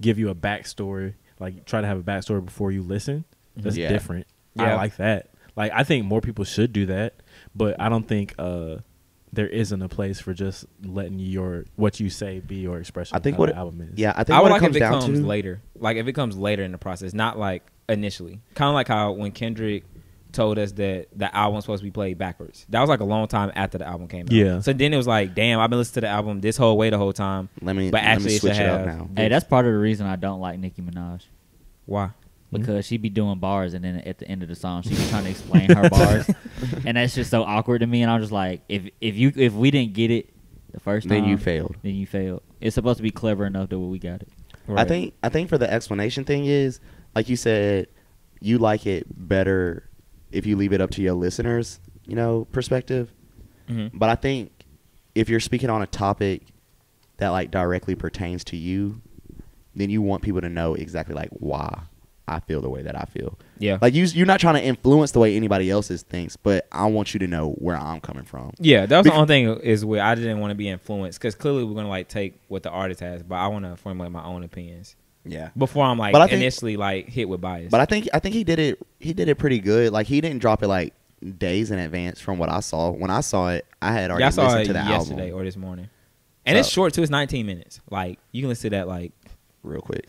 give you a backstory, like try to have a backstory before you listen. That's Yeah. different. I Yeah. like that. Like I think more people should do that, but I don't think there isn't a place for just letting what you say be your expression. I think of what how the album is. Yeah, I think I would what like it if comes it down comes to later. Like if it comes later in the process, not like initially. Kind of like how when Kendrick told us that the album's supposed to be played backwards. That was like a long time after the album came out. Yeah. So then it was like, damn, I've been listening to the album this whole way the whole time. Let me But actually it switch should it up have- now. Hey, that's part of the reason I don't like Nicki Minaj. Why? Because she be doing bars and then at the end of the song she be trying to explain her bars, and that's just so awkward to me. And I'm just like, if we didn't get it the first time, Then you failed. Then you failed. It's supposed to be clever enough that we got it. Right. I think for the explanation thing is, like you said, you like it better if you leave it up to your listeners, perspective. Mm-hmm. But I think if you're speaking on a topic that like directly pertains to you, then you want people to know exactly like why I feel the way that I feel. Yeah. Like you're not trying to influence the way anybody else's thinks, but I want you to know where I'm coming from. Yeah, that was the only thing is where I didn't want to be influenced because clearly we're gonna like take what the artist has, but I want to formulate my own opinions Yeah. before I'm like But I think- initially like hit with bias. But I think he did it pretty good. Like he didn't drop it like days in advance from what I saw. When I saw it, I had already yeah, I saw listened it to the yesterday album or this morning, and it's So- short too. It's 19 minutes. Like you can listen to that like real quick.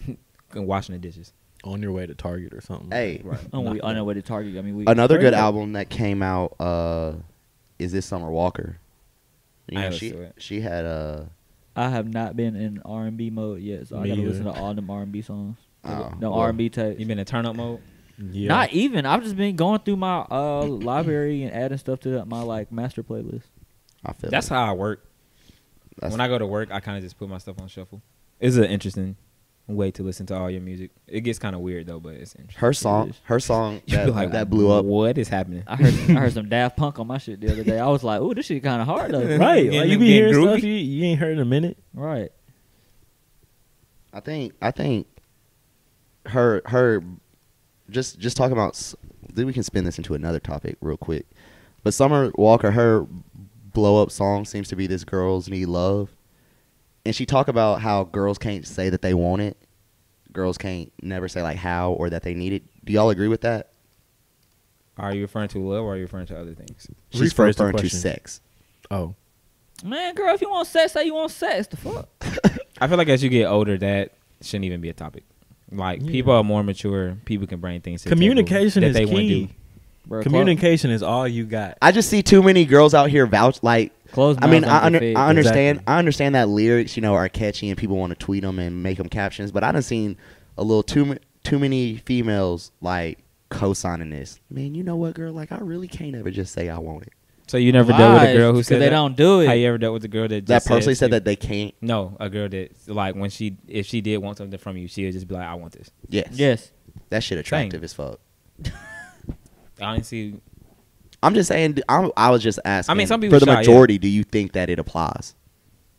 washing the dishes. On your way to Target or something. Hey, Right. We on our way to Target. I mean, we another good Target. album that came out is this Summer Walker. I haven't listened to it. She had I have not been in R&B mode yet, so I Me gotta either. listen to all them R&B songs. Oh, No well, R&B tapes. You been in turn up mode? Yeah. Not even. I've just been going through my library and adding stuff to my like master playlist. I feel That's it. how I work. That's- When I go to work, I kind of just put my stuff on shuffle. It's an interesting way to listen to all your music. It gets kind of weird though, but it's interesting. Her song You that, be like, that blew up. What is happening? I heard some Daft Punk on my shit the other day. I was like, ooh, this shit kind of hard though. Right. Getting- Like, you be getting hearing groovy. stuff you ain't heard in a minute. Right. I think her just talking about. Then we can spin this into another topic real quick. But Summer Walker, her blow up song seems to be "This Girls Need Love," and she talk about how girls can't say that they want it. Girls can't never say like how or that they need it. Do y'all agree with that? Are you referring to love or are you referring to other things? She's Rephrase the referring to question. sex. Oh. Man, girl, if you want sex, say you want sex. The fuck? I feel like as you get older, that shouldn't even be a topic. Like Yeah. people are more mature. People can bring things to the Communication table is that they want to key. do. Bro, Communication is all you got. I just see too many girls out here vouch like. Close I mean, mouths don't get fed. I understand. Exactly. I understand that lyrics, are catchy and people want to tweet them and make them captions. But I done seen a little too many females like co-signing this. Man, you know what, girl? Like, I really can't ever just say I want it. So you never dealt with a girl who Lies, said they that? don't do it. How you ever dealt with a girl that That just personally said she- that they can't. No, a girl that like if she did want something from you, she would just be like, I want this. Yes. Yes. That shit attractive as fuck. Honestly, I'm just saying. I was just asking. I mean, some people for the shy, yeah. majority, do you think that it applies?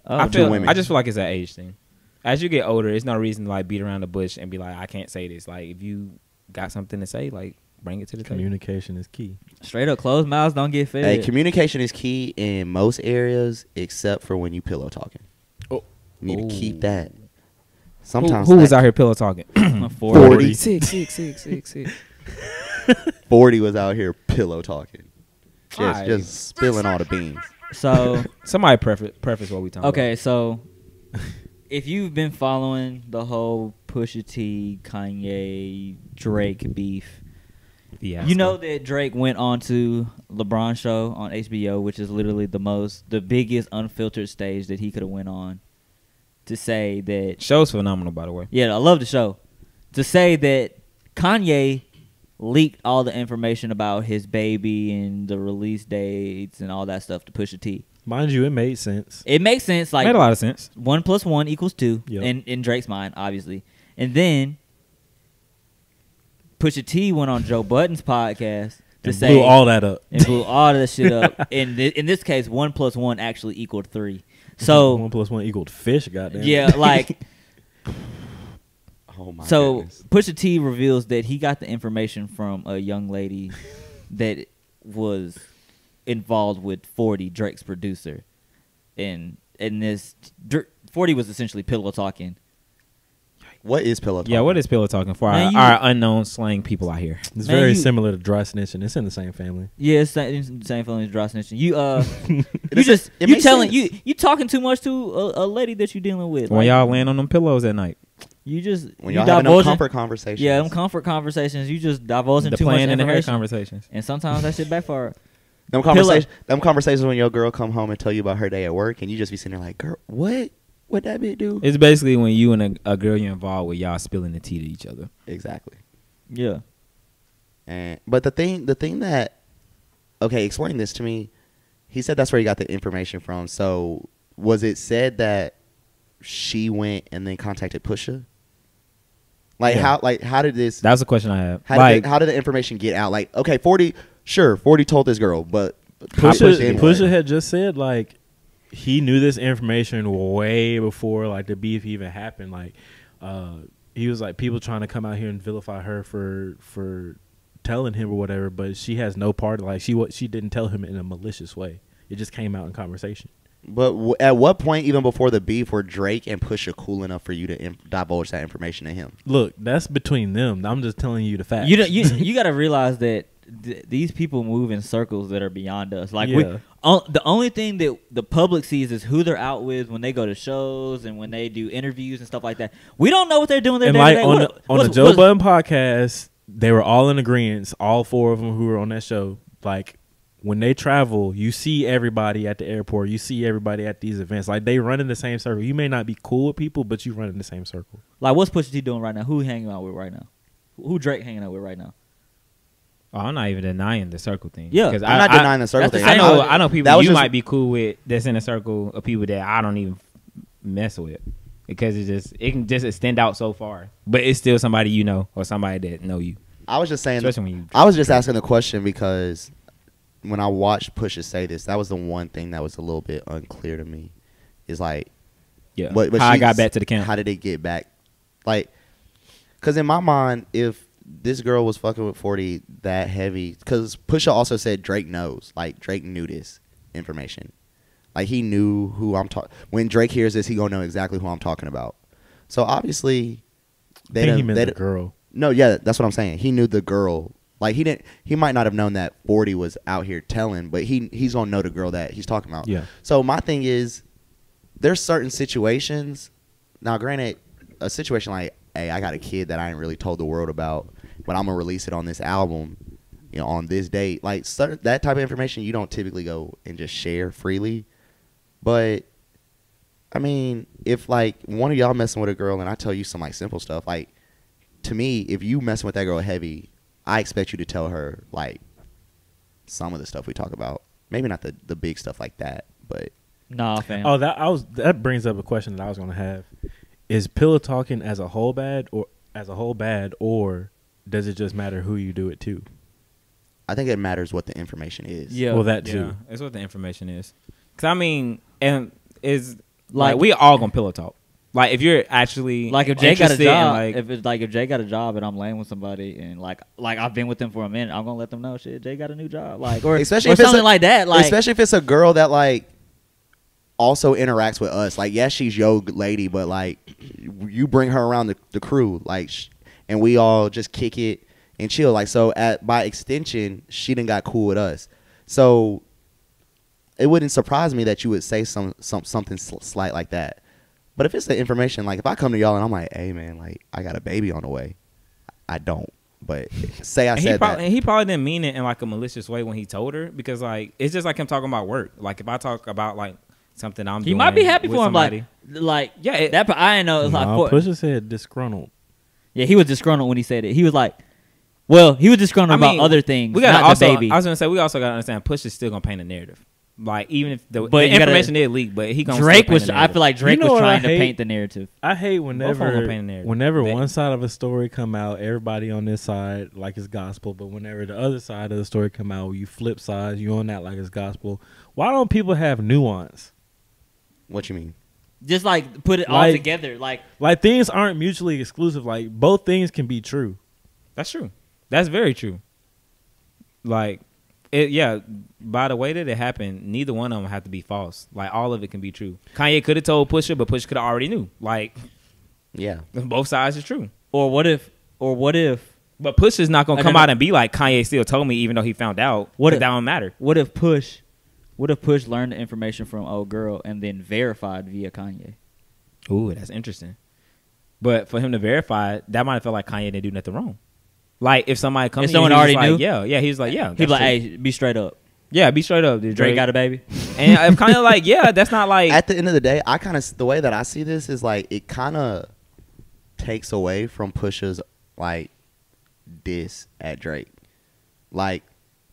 Oh, I feel. women. I just feel like it's an age thing. As you get older, it's no reason to like beat around the bush and be like, I can't say this. Like if you got something to say, like bring it to the table. Communication is key. straight up, closed mouths don't get fed. Hey, communication is key in most areas except for when you pillow talking. Oh. You need to Ooh. keep that. Who, Sometimes who was that- out here pillow talking? 40. Six. 40 was out here pillow talking. Alright. Just spilling all the beans. So Somebody preface what we talking okay, so if you've been following the whole Pusha T, Kanye, Drake beef, about. Yeah. you know that Drake went on to LeBron's show on HBO, which is literally the biggest unfiltered stage that he could have went on, to say that Show's phenomenal, by the way. yeah, I love the show, to say that Kanye leaked all the information about his baby and the release dates and all that stuff to Pusha T. Mind you, it made sense. It makes sense, like Made a lot of sense. 1 + 1 = 2 Yep. in Drake's mind, obviously. And then Pusha T went on Joe Budden's podcast to And say blew all that up. and blew all of that shit up. In this case, 1 + 1 actually equaled 3. So 1 + 1 = fish. Goddamn. yeah, like Oh my so goodness. Pusha T reveals that he got the information from a young lady that was involved with 40, Drake's producer, and this 40 was essentially pillow talking. What is pillow talking? Yeah, what is pillow talking for Man, our unknown slang people out here? It's Man, very you- similar to dry snitching. It's in the same family. Yeah, it's the same feeling as dry snitching. You It you makes telling sense. you talking too much to a lady that you dealing with. When Like, y'all land on them pillows at night, you just When you y'all having them divulging- comfort conversations. Yeah, them comfort conversations. You just divulging the too much playing in the hair information, conversations. and sometimes that shit backfire. Them conversations when your girl come home and tell you about her day at work and you just be sitting there like, girl, what that bitch do? It's basically when you and a girl you're involved with, y'all spilling the tea to each other. Exactly. Yeah. But the thing that, okay, explain this to me. He said that's where he got the information from. So was it said that she went and then contacted Pusha? Like Yeah. how did this? That's the question I have. How did the information get out? Like, okay, 40 told this girl, but Pusha, didn't. Pusha had just said like he knew this information way before like the beef even happened. Like he was like people trying to come out here and vilify her for telling him or whatever, but she has no part. Like she didn't tell him in a malicious way. It just came out in conversation. But at what point, even before the beef, were Drake and Pusha cool enough for you to divulge that information to him? Look, that's between them. I'm just telling you the facts. You got to realize that these people move in circles that are beyond us. Like Yeah. the only thing that the public sees is who they're out with when they go to shows and when they do interviews and stuff like that. We don't know what they're doing. And like on the Joe Budden podcast, they were all in agreement. All 4 of them who were on that show, like when they travel, you see everybody at the airport. You see everybody at these events. Like they run in the same circle. You may not be cool with people, but you run in the same circle. Like what's Pusha T doing right now? Who he hanging out with right now? Who Drake hanging out with right now? Oh, I'm not even denying the circle thing. Yeah. 'Cause I'm not denying the circle that's thing. the I same- know people That was you just- might be cool with that's in a circle of people that I don't even mess with. because it can just extend out so far. But it's still somebody you know or somebody that know you. I was just saying. Especially when you. I was just asking the question because when I watched Pusha say this, that was the one thing that was a little bit unclear to me. Is like, Yeah. but how I got back to the camp. How did it get back? Like, because in my mind, if this girl was fucking with 40 that heavy, because Pusha also said Drake knows. Like, Drake knew this information. Like, he knew who I'm talking. When Drake hears this, he gonna know exactly who I'm talking about. So obviously, I think he meant the girl. No, yeah, that's what I'm saying. He knew the girl. Like, he might not have known that 40 was out here telling, but he's gonna know the girl that he's talking about. Yeah. So my thing is, there's certain situations. Now, granted, a situation like, hey, I got a kid that I ain't really told the world about, but I'm gonna release it on this album, you know, on this date. Like, that type of information you don't typically go and just share freely. But I mean, if like one of y'all messing with a girl and I tell you some like simple stuff, like, to me, if you messing with that girl heavy, I expect you to tell her like some of the stuff we talk about. Maybe not the big stuff like that, but Nah, fam. Oh, that brings up a question that I was gonna have. Is pillow talking as a whole bad, or does it just matter who you do it to? I think it matters what the information is. Yeah. Well, that Yeah, too. it's what the information is. Cause I mean, and is Like- like we all gonna pillow talk. Like if you're actually Like if Jay got a interested in, job, like, if Jay got a job and I'm laying with somebody and like I've been with them for a minute, I'm gonna let them know shit. Jay got a new job, like or Especially or if it's something a- like that. Like especially if it's a girl that like also interacts with us. Like, yes, she's your lady, but like you bring her around the crew, like, and we all just kick it and chill. Like, so by extension, she done got cool with us. So it wouldn't surprise me that you would say something slight like that. But if it's the information, like if I come to y'all and I'm like, hey man, like I got a baby on the way, I don't. But say I said that. And he probably didn't mean it in like a malicious way when he told her, because like it's just like him talking about work. Like if I talk about like something I'm doing, he might be happy with for him, somebody, like yeah, that. I didn't know. It was No, like Pusha said disgruntled. yeah, he was disgruntled when he said it. He was like, well, he was disgruntled I mean, about other things. we got not also. the baby. I was gonna say we also got to understand Push is still gonna paint a narrative. Like even if the But you gotta- information did leak, but he gonna Drake still paint was. a I narrative. feel like Drake You know was what I trying to hate? paint the narrative. I hate Both of them gonna paint a narrative. whenever They- one side of a story come out, everybody on this side like it's gospel, but whenever the other side of the story come out, you flip sides, you on that like it's gospel. Why don't people have nuance? What you mean? Just like put it all Like- together. Like Like things aren't mutually exclusive. Like both things can be true. That's true. That's very true. Like, yeah. By the way that it happened, neither one of them have to be false. Like, all of it can be true. Kanye could have told Pusha, but Pusha could have already knew. Like, Yeah. both sides is true. or what if But Pusha's not gonna I come don't out know. and be like, Kanye still told me, even though he found out. What 'Cause if- that don't matter. What if Push learned the information from old girl and then verified via Kanye? Ooh, that's interesting. But for him to verify, that might have felt like Kanye didn't do nothing wrong. Like, if somebody comes, If someone he was already like, knew? yeah, he was like, yeah, He'd be that's like, true. "Hey, be straight up. Yeah, be straight up, dude. Drake got a baby." And I'm kind of like, yeah, that's not like. At the end of the day, I kind of the way that I see this is like it kind of takes away from Pusha's like diss at Drake. Like,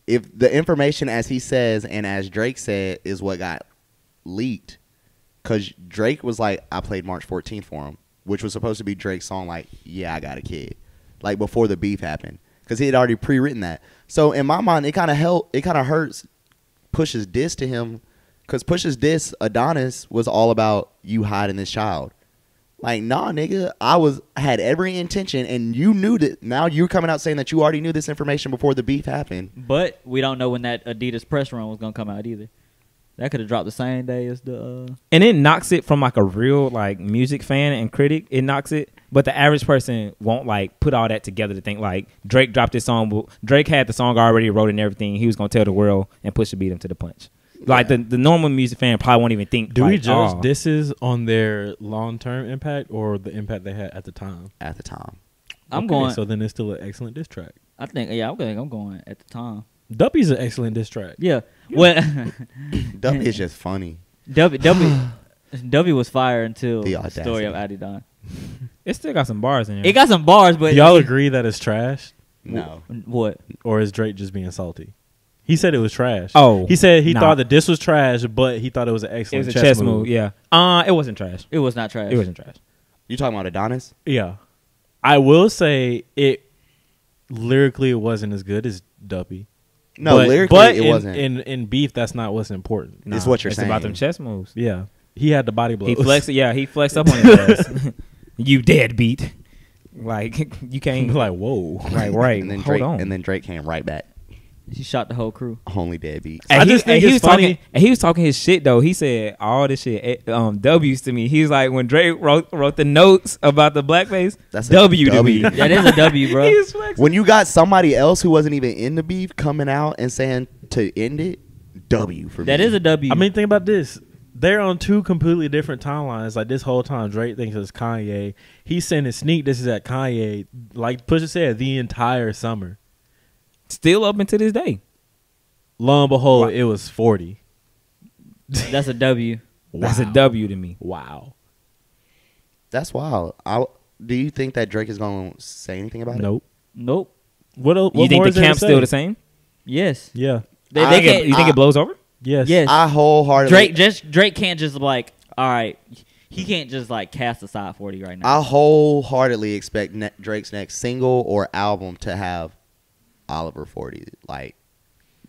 if the information as he says and as Drake said is what got leaked, because Drake was like, I played March 14th for him, which was supposed to be Drake's song, like, yeah, I got a kid, like before the beef happened, because he had already pre-written that. So in my mind, it kind of hurts Push's diss to him, because Push's diss Adonis was all about you hiding this child. Like, nah, nigga, I had every intention, and you knew that. Now you're coming out saying that you already knew this information before the beef happened. But we don't know when that Adidas press run was gonna come out either. That could have dropped the same day as the. And it knocks it from like a real like music fan and critic. It knocks it, but the average person won't like put all that together to think like Drake dropped this song. Drake had the song already wrote and everything. He was gonna tell the world and Pusha beat him to the punch. Like the normal music fan probably won't even think. Do like, we judge oh. disses on their long-term impact or the impact they had at the time? At the time, I'm Okay, going. So then it's still an excellent diss track. I think I'm going at the time. Duppy's an excellent diss track. Yeah. Well, Dup is just funny. W was fire until The the story of audacity. Adidon. It still got some bars in there. It got some bars, but Do y'all agree that it's trash, No, what? or is Drake just being salty? He said it was trash. Oh, he said he nah. thought that this was trash, but he thought it was an It excellent was a chess move. Yeah. It wasn't trash. It was not trash. It wasn't trash. You talking about Adonis? Yeah, I will say it lyrically it wasn't as good as Duppy. No, lyrically but it wasn't. In beef, that's not what's important. It's what you're it's saying. about them chess moves. Yeah, he had the body blows. He flexed. Yeah, he flexed up on his ass. You deadbeat. Like you can't. like whoa. Like right. and then Hold Drake on. and then Drake came right back. He shot the whole crew. Only deadbeats. And I he, just think and he it's was funny. talking. And he was talking his shit though. He said all this shit. W's to me. He was like when Drake wrote the notes about the blackface. That's a W to W. me. That is a W, bro. He was flexing. When you got somebody else who wasn't even in the beef coming out and saying to end it, W for me. That is a W. I mean, think about this. They're on two completely different timelines. Like this whole time, Drake thinks it's Kanye. He's sending sneak disses at Kanye, like Pusha said, the entire summer. Still up until this day. Lo and behold, Wow. it was 40. That's a W. That's a Wow. W to me. Wow. That's wild. Do you think that Drake is going to say anything about it? Nope. Nope. What else? You think the camp's still the same? Yes. Yeah. They, I they think can't. You think it blows over? Yes. Yes. I wholeheartedly. Drake can't just like. All right. He can't just like cast aside 40 right now. I wholeheartedly expect Drake's next single or album to have Oliver 40 like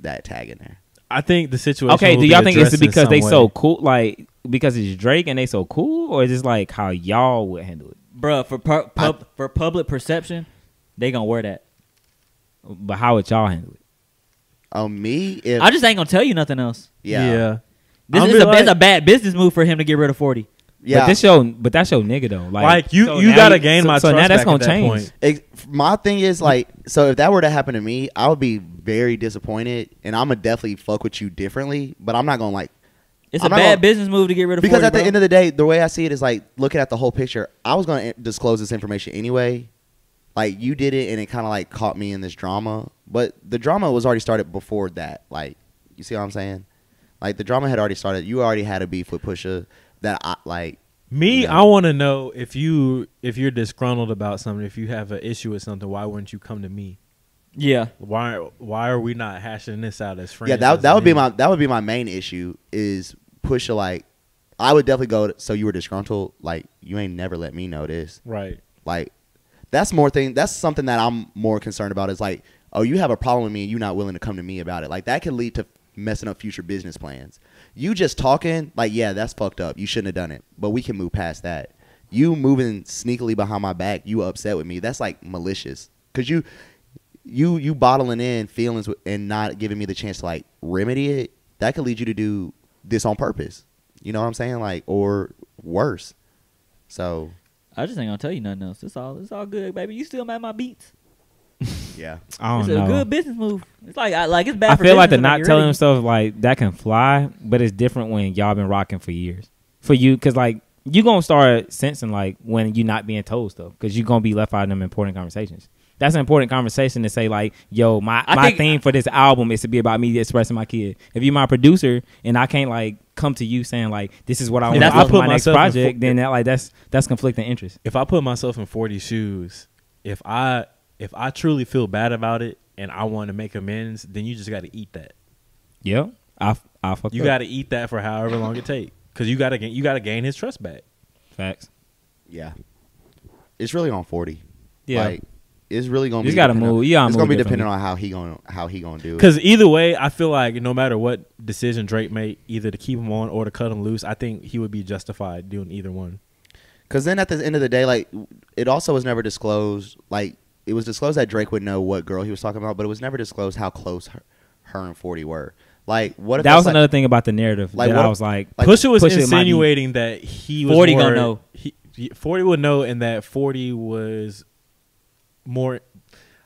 that tag in there. I think the situation. Okay, will do be y'all think it's addressed in because they some so way. cool, like because it's Drake and they so cool, or is it like how y'all would handle it? Bruh, for public perception, they gonna wear that. But how would y'all handle it? Me, if I just ain't gonna tell you nothing else. yeah. This I'll is be it's like- a bad business move for him to get rid of 40. Yeah. But that's your nigga though. Like, you now gotta gain my so trust now that's back gonna at that change. point. My thing is like, so if that were to happen to me, I would be very disappointed, and I'm gonna definitely fuck with you differently. But I'm not gonna like, It's I'm a not bad gonna- business move to get rid of 40. because at the bro. end of the day, the way I see it is like looking at the whole picture. I was gonna disclose this information anyway. Like you did it, and it kind of like caught me in this drama. But the drama was already started before that. Like, you see what I'm saying? Like the drama had already started. You already had a beef with Pusha that I like. Me, Yeah. I want to know if you're disgruntled about something, if you have an issue with something, why wouldn't you come to me? yeah, Why are we not hashing this out as friends? Yeah, as that a would be nigga? my main issue is Pusha. Like, I would definitely go. So you were disgruntled. Like, you ain't never let me know this. right. Like, that's something that I'm more concerned about. Is like, oh, you have a problem with me and you not willing to come to me about it. Like that could lead to messing up future business plans. You just talking, like, yeah, that's fucked up. You shouldn't have done it. But we can move past that. You moving sneakily behind my back, you upset with me. That's like malicious. Cause you bottling in feelings and not giving me the chance to like remedy it. That could lead you to do this on purpose. You know what I'm saying? Like, or worse. So I just ain't gonna tell you nothing else. It's all good, baby. You still mad my beats. yeah. I It's don't a know. good business move. It's like it's bad. I for feel like the business, not you're telling ready. him stuff like that can fly, but it's different when y'all been rocking for years. For you, because like you gonna start sensing like when you not being told stuff, because you gonna be left out of them important conversations. That's an important conversation to say like, yo, my think- theme for this album is to be about me expressing my kid. If you're my producer and I can't like come to you saying like this is what I want that's to what do for my next myself in project, then that's conflicting interest. If I put myself in 40's shoes, if I truly feel bad about it and I want to make amends, then you just got to eat that. Yeah, I fucked You up. got to eat that for however long it takes, because you got to gain his trust back. Facts. Yeah. It's really on 40. Yeah. Like, it's really gonna You be. gotta dependent- move. You gotta It's move gonna be differently. dependent on how he gonna do it. Because either way, I feel like no matter what decision Drake made, either to keep him on or to cut him loose, I think he would be justified doing either one. Because then at the end of the day, like, it also was never disclosed. Like, it was disclosed that Drake would know what girl he was talking about, but it was never disclosed how close her and 40 were. Like, what if That that's was like, another thing about the narrative like, that what I if- was like, like, Pusha was Pusha might be- insinuating that he was 40 more, gonna know. 40 would know, and that 40 was more,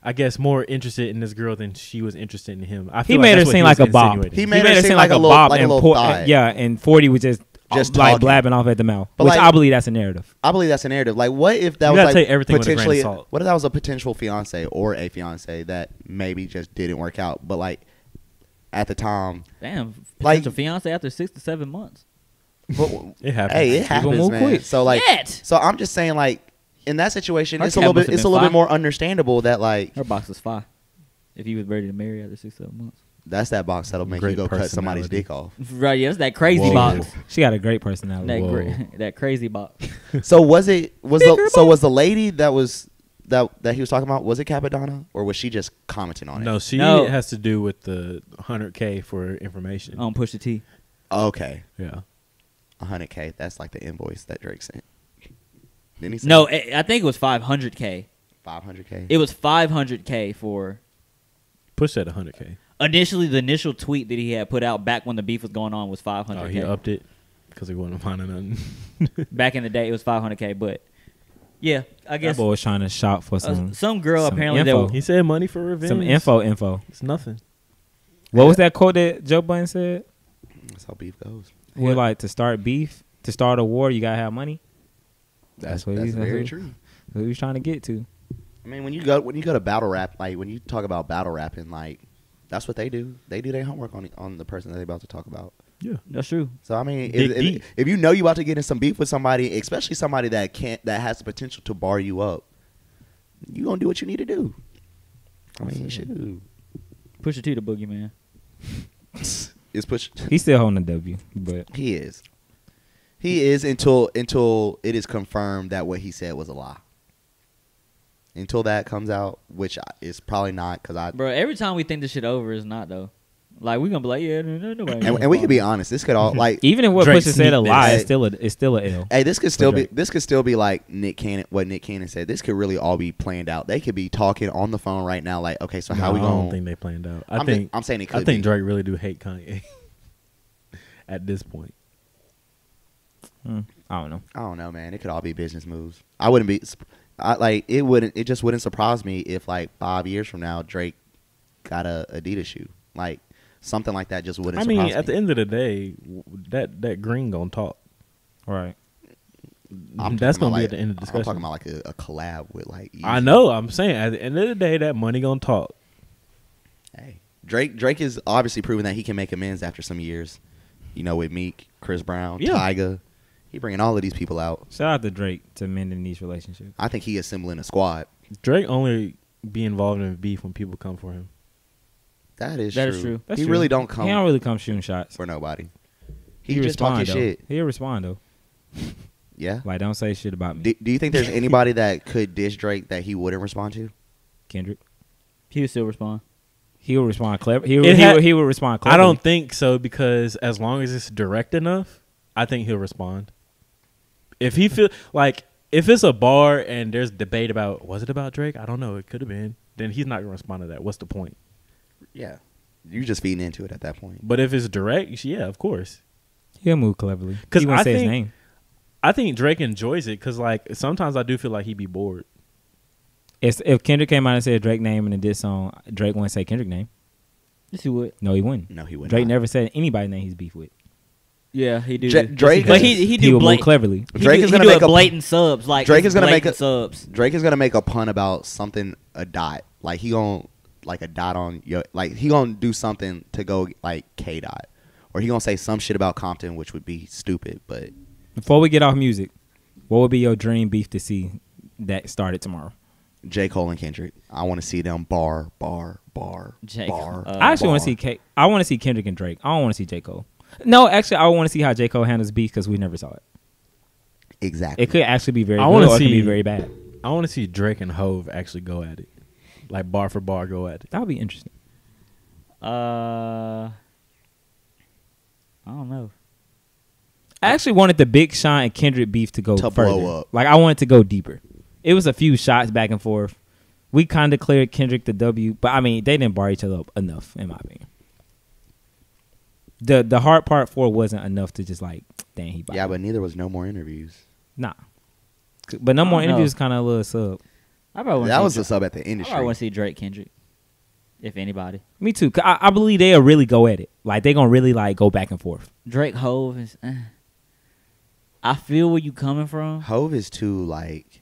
I guess, more interested in this girl than she was interested in him. I feel he like made her that's what seem he like was a bop. insinuating. He made her seem like a little- bop like a and little thought. yeah, and 40 was just like talking. blabbing off at the mouth, But which like- I believe that's a narrative. I believe that's a narrative. Like, what if that You was gotta like take everything with a grain of potentially? salt. What if that was a potential fiance or a fiance that maybe just didn't work out? But like, at the time, Damn, Like- potential fiance after 6 to 7 months. but, It happens. hey, it People happens, move man. quick. So like, Yet. so I'm just saying, like, in that situation, Her it's a cat little bit, must've it's a been little bit fine. more understandable that like, Her box is fine. If he was ready to marry after 6 7 months. That's that box that'll make Great you go cut somebody's personality. dick off. Right, yeah, it's that crazy Whoa. box. She got a great personality. That Whoa. that crazy box. So was the lady that he was talking about, was it Capadonna, or was she just commenting on it? No, she No. has to do with the 100K for information. On Push the T. Okay, Yeah. 100K. That's like the invoice that Drake sent. Didn't he say No, I think it was 500K. 500K? It was 500K for Push that 100K. initially. The initial tweet that he had put out back when the beef was going on was 500K. Oh, he upped it because he wasn't finding nothing. Back in the day, it was 500K. But yeah, I That guess boy was trying to shop for some girl some apparently info. that He said money for revenge. some info. It's nothing. What was that quote that Joe Budden said? That's how beef goes. We're like, to start beef, to start a war, you gotta have money. That's what he's very saying. true. What he was trying to get to. I mean, when you go to battle rap, like when you talk about battle rapping, like that's what they do. They do their homework on the person that they're about to talk about. Yeah. that's true. So I mean, Dig deep. if you know you about to get in some beef with somebody, especially somebody that has the potential to bar you up, you gonna do what you need to do. I mean, shoot, Push the T to Boogeyman. it's push. He's still holding the W, but He is until it is confirmed that what he said was a lie. Until that comes out, which is probably not, because Bro, every time we think this shit over, it's not though. Like we gonna be like, yeah, nobody. and we can be honest. This could all like. even if what Drake Pusha said a sneak lie, this. it's still a L. Hey, this could still be Drake. like Nick Cannon. What Nick Cannon said. This could really all be planned out. They could be talking on the phone right now. Like, okay, so how we I don't going? think they planned out. I'm saying it could I think be. Drake really do hate Kanye at this point. I don't know. I don't know, man. It could all be business moves. I wouldn't be. It just wouldn't surprise me if like 5 years from now Drake got a Adidas shoe. Like something like that just wouldn't. I mean, surprise at me. the end of the day, that green gonna talk. Right. That's gonna be like, at the end of the discussion. I'm talking about like a collab with like. Yeezy. I know. I'm saying at the end of the day, that money gonna talk. Hey, Drake is obviously proven that he can make amends after some years. You know, with Meek, Chris Brown, Yeah. Tyga, he bringing all of these people out. Shout out to Drake to mending these relationships. I think he assembling a squad. Drake only be involved in beef when people come for him. That is That true. is true. That's He true. really don't come He don't really come shooting shots. for nobody. He just talking respond, though. shit. He'll respond though. Yeah. Like, don't say shit about me. Do you think there's anybody that could diss Drake that he wouldn't respond to? Kendrick. He would still respond. He'll respond clever. He will respond I clever. don't think so because as long as it's direct enough, I think he'll respond. If he feel like if it's a bar and there's debate about was it about Drake, I don't know, it could have been. Then he's not gonna respond to that. What's the point? Yeah. You're just feeding into it at that point. But if it's direct, yeah, of course. He'll move cleverly. 'Cause He won't I say his think- name. I think Drake enjoys it because like sometimes I do feel like he'd be bored. If Kendrick came out and said Drake name in a diss song, Drake wouldn't say Kendrick name. Yes, he would. No, he wouldn't. No, he wouldn't. Drake never said anybody's name he's beef with. Yeah, he do. Drake but is- he He will do move cleverly. Drake is gonna do make it a blatant subs. Like Drake is gonna make blatant a- subs. Drake is gonna make a pun about something, a dot. Like he gonna like a dot on your, like he gonna do something to go like K dot, or he gonna say some shit about Compton, which would be stupid. But Before we get off music, what would be your dream beef to see that started tomorrow? J. Cole and Kendrick, I want to see them bar. J. bar. I actually want to see I want to see Kendrick and Drake. I don't want to see J. Cole. No, actually, I want to see how J. Cole handles beef because we never saw it. Exactly. It could actually be very I good wanna or it could be see- very bad. I want to see Drake and Hove actually go at it, like bar for bar go at it. That would be interesting. I don't know. I actually wanted the Big Sean and Kendrick beef to go To further. blow up. Like, I wanted to go deeper. It was a few shots back and forth. We kind of cleared Kendrick the W, but I mean, they didn't bar each other up enough, in my opinion. The hard part for it wasn't enough to just like, dang, he. Yeah, but neither was no more interviews. nah. But no more I don't know. interviews, kind of a little sub. I probably want That to was see. the sub at the I industry. probably want to see Drake Kendrick, if anybody. Me too. 'Cause I believe they'll really go at it. Like they gonna really like go back and forth. Drake Hove is. I feel where you coming from. Hove is too like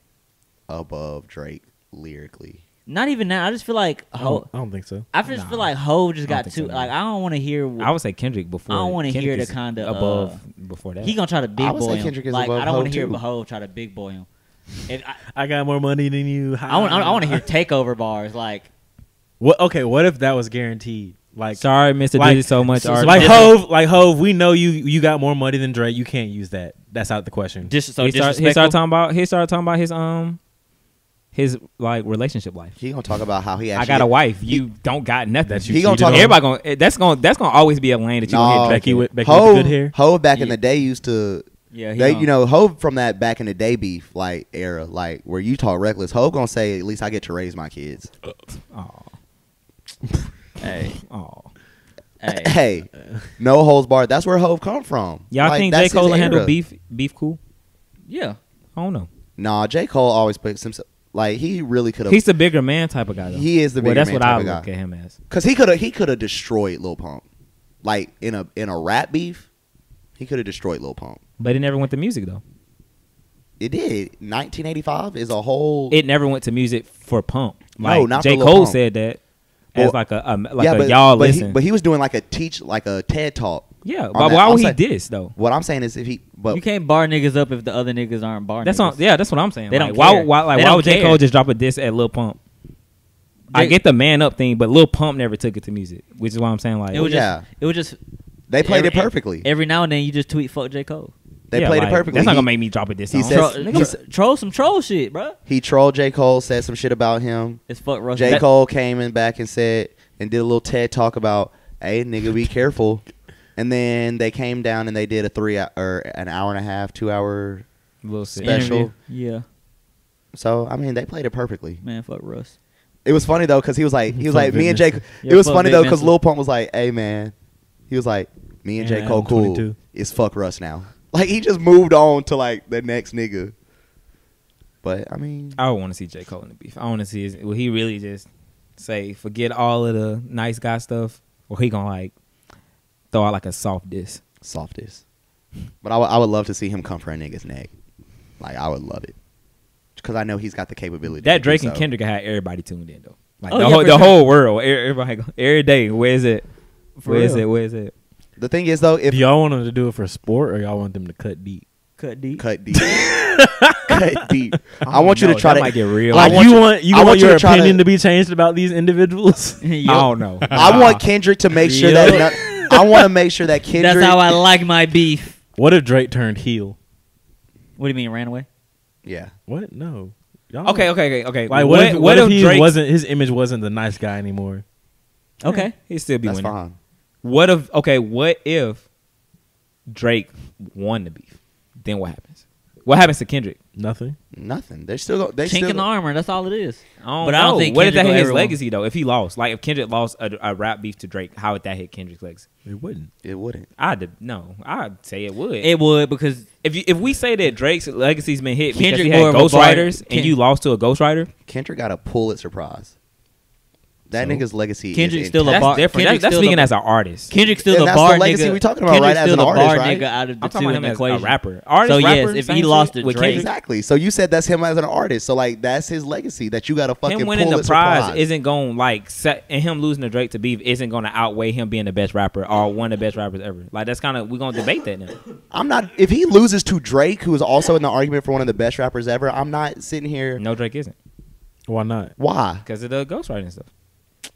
above Drake lyrically. Not even now. I just feel like Hove. I don't think so. I just Nah. feel like Hove just I don't got think too. so, Like I don't want to hear. I would say Kendrick before. I don't wanna Kendrick hear the is kinda, above before that. He gonna try to big I would boy say him. Kendrick is Like above I don't want to Hov, hear too. Hove try to big boy him. If I got more money than you. I want to hear takeover bars. Like What? Okay, what if that was guaranteed? Like, Sorry, Mr. like- Diddy, so much so art. like Hove, we know you got more money than Drake. You can't use that. That's out the question. He He started talking about his like relationship life. He gonna talk about how he actually. I got a wife. You don't got nothing. That you He gonna cheated talk- on. Everybody that's gonna always be a lane that you Nah, gonna hit Drake Becky with. with the Hove, good hair. Hove back in Yeah. the day used to. Yeah, he They, don't. you know, Hove from that back in the day beef like era, like where you talk reckless. Hove gonna say, at least I get to raise my kids. Oh, Hey, oh. hey. Hey, no holds barred. That's where Hove come from. Y'all Like, think J. that's Cole his will handle era. beef cool? Yeah. I don't know. Nah, J. Cole always puts himself like he really could have. He's the bigger man type of guy though. He is the well, bigger that's man what type I of look guy. at him as. Because he could have destroyed Lil Pump, like in a rap beef. He could have destroyed Lil Pump. But it never went to music though. It did. 1985 is a whole. It never went to music for Pump. Like No, not J. for Lil Cole Pump. said that Well, as like a but, y'all but listen. He was doing like a TED talk. yeah, on but that. why I'm would he saying- diss though? What I'm saying is if he, but You can't bar niggas up if the other niggas aren't bar That's niggas. on. Yeah, that's what I'm saying. They Like, don't why? care. Why? They Why don't would J. care. Cole just drop a diss at Lil Pump? I J- get the man up thing, but Lil Pump never took it to music, which is why I'm saying like It was yeah. just. It was just. they played every- it perfectly. Every now and then you just tweet "fuck J Cole." They yeah, played like, it perfectly. That's not He- gonna make me drop a diss. he song. says- Troll some troll shit, bro. He trolled J. Cole, said some shit about him. It's fuck Russ. J. Cole came in back and said and did a little TED talk about, hey nigga, be careful. And then they came down and they did an hour and a half, 2 hour. Little shit. Special. Interview. Yeah, So I mean, they played it perfectly. man, fuck Russ. It was funny though because he was like Fuck me and Vince. J. Yeah, It was fuck funny Vince though because Vincent. Lil Pump was like, hey man, he was like, me and Yeah, J. Cole I'm cool. 22. It's fuck Russ now. Like he just moved on to like the next nigga. But I mean, I would want to see J. Cole in the beef. I want to see will he really just say forget all of the nice guy stuff, or he gonna like throw out like a soft diss. softest. But I would love to see him come for a nigga's neck. Like I would love it because I know he's got the capability. That to do Drake and so. Kendrick had everybody tuned in though. Like Oh, the, yeah, whole, for the sure. whole world, everybody, every day. Where is it? For Where is real. it? Where is it? The thing is though, if Do y'all want them to do it for sport or y'all want them to cut deep? Cut deep. cut deep, cut deep. I want you No, to try that to. might get real. I Like want you you- want I want you your to try to- opinion to be changed about these individuals? I don't know. I want Kendrick to make sure that. I want to make sure that Kendrick. That's how I like my beef. What if Drake turned heel? What do you mean ran away? Yeah. What? No. Y'all- Okay. Like what if he wasn't his image wasn't the nice guy anymore? Okay. He'd still be That's winning. fine. What if Drake won the beef? Then what happens? What happens to Kendrick? Nothing. Nothing. They still. They Chink still. in the armor. That's all it is. But But I I don't don't think what if that Kendrick hit will his ever win. legacy though? If he lost, like if Kendrick lost a rap beef to Drake, how would that hit Kendrick's legacy? It wouldn't. It wouldn't. I'd say it would. It would because if we say that Drake's legacy's been hit because Kendrick he more had of a bar- ghostwriters and Ken- you lost to a ghostwriter, Kendrick got a Pulitzer Prize. That So? nigga's legacy. Kendrick's is still a intact. that's bar- different. Kendrick's That's still speaking the- as an artist. Kendrick's still And the that's bar the legacy nigga. we talking about, Kendrick's right, as still an the artist, bar right? nigga out of the I'm talking two about in him the as equation. a rapper. Artist, So yes, rapper, if same he shit lost to with Drake- Kendrick. Exactly. So you said that's him as an artist. So like that's his legacy that you got a fucking Him winning the Pulitzer prize isn't going to like set, and him losing to Drake to beef isn't going to outweigh him being the best rapper or one of the best rappers ever. Like that's kind of we're going to debate that now. I'm not. If he loses to Drake, who is also in the argument for one of the best rappers ever, I'm not sitting here. No, Drake isn't Why not? Why? because of the ghostwriting stuff.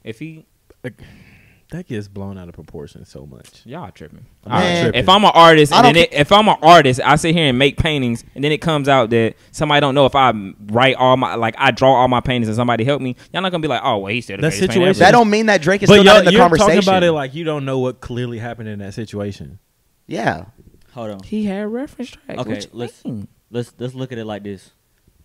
If he That gets blown out of proportion so much. y'all tripping. Man. Alright. If I'm an artist, I and don't then if I'm an artist, I sit here and make paintings, and then it comes out that somebody don't know if I write all my I draw all my paintings and somebody help me. Y'all not gonna be like, oh well, he's still the That greatest painter situation- ever. That don't mean that Drake is But still not in the you're conversation. talking about it like you don't know what clearly happened in that situation. Yeah, Hold on. He had reference tracks. Okay, What you let's- mean? Let's look at it like this.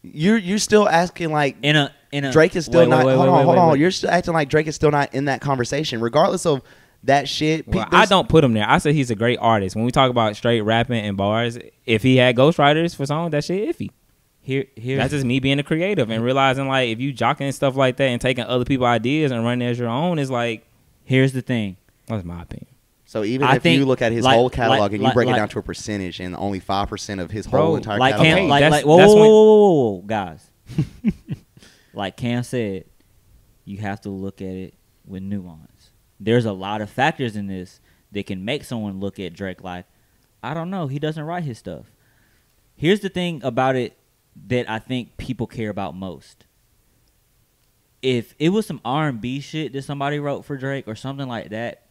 you're still asking like In a Drake is still wait, not. wait, hold wait, on, wait, hold wait, on. wait. You're still acting like Drake is still not in that conversation, regardless of that shit. Well, I don't put him there. I said he's a great artist. When we talk about straight rapping and bars, if he had ghostwriters for songs, that shit iffy. Here's That's just me being a creative and realizing like if you jocking and stuff like that and taking other people's ideas and running as your own is like here's the thing. that's my opinion. So even I if think, you look at his like- whole catalog like- and you like- break it like- down to a percentage, and only 5% of his Bro, whole entire Like catalog. Cam, Okay, like that's- whoa, that's whoa, when- whoa, whoa, whoa, guys. Like Cam said, you have to look at it with nuance. There's a lot of factors in this that can make someone look at Drake like, I don't know, he doesn't write his stuff. Here's the thing about it that I think people care about most. if it was some R&B shit that somebody wrote for Drake or something like that,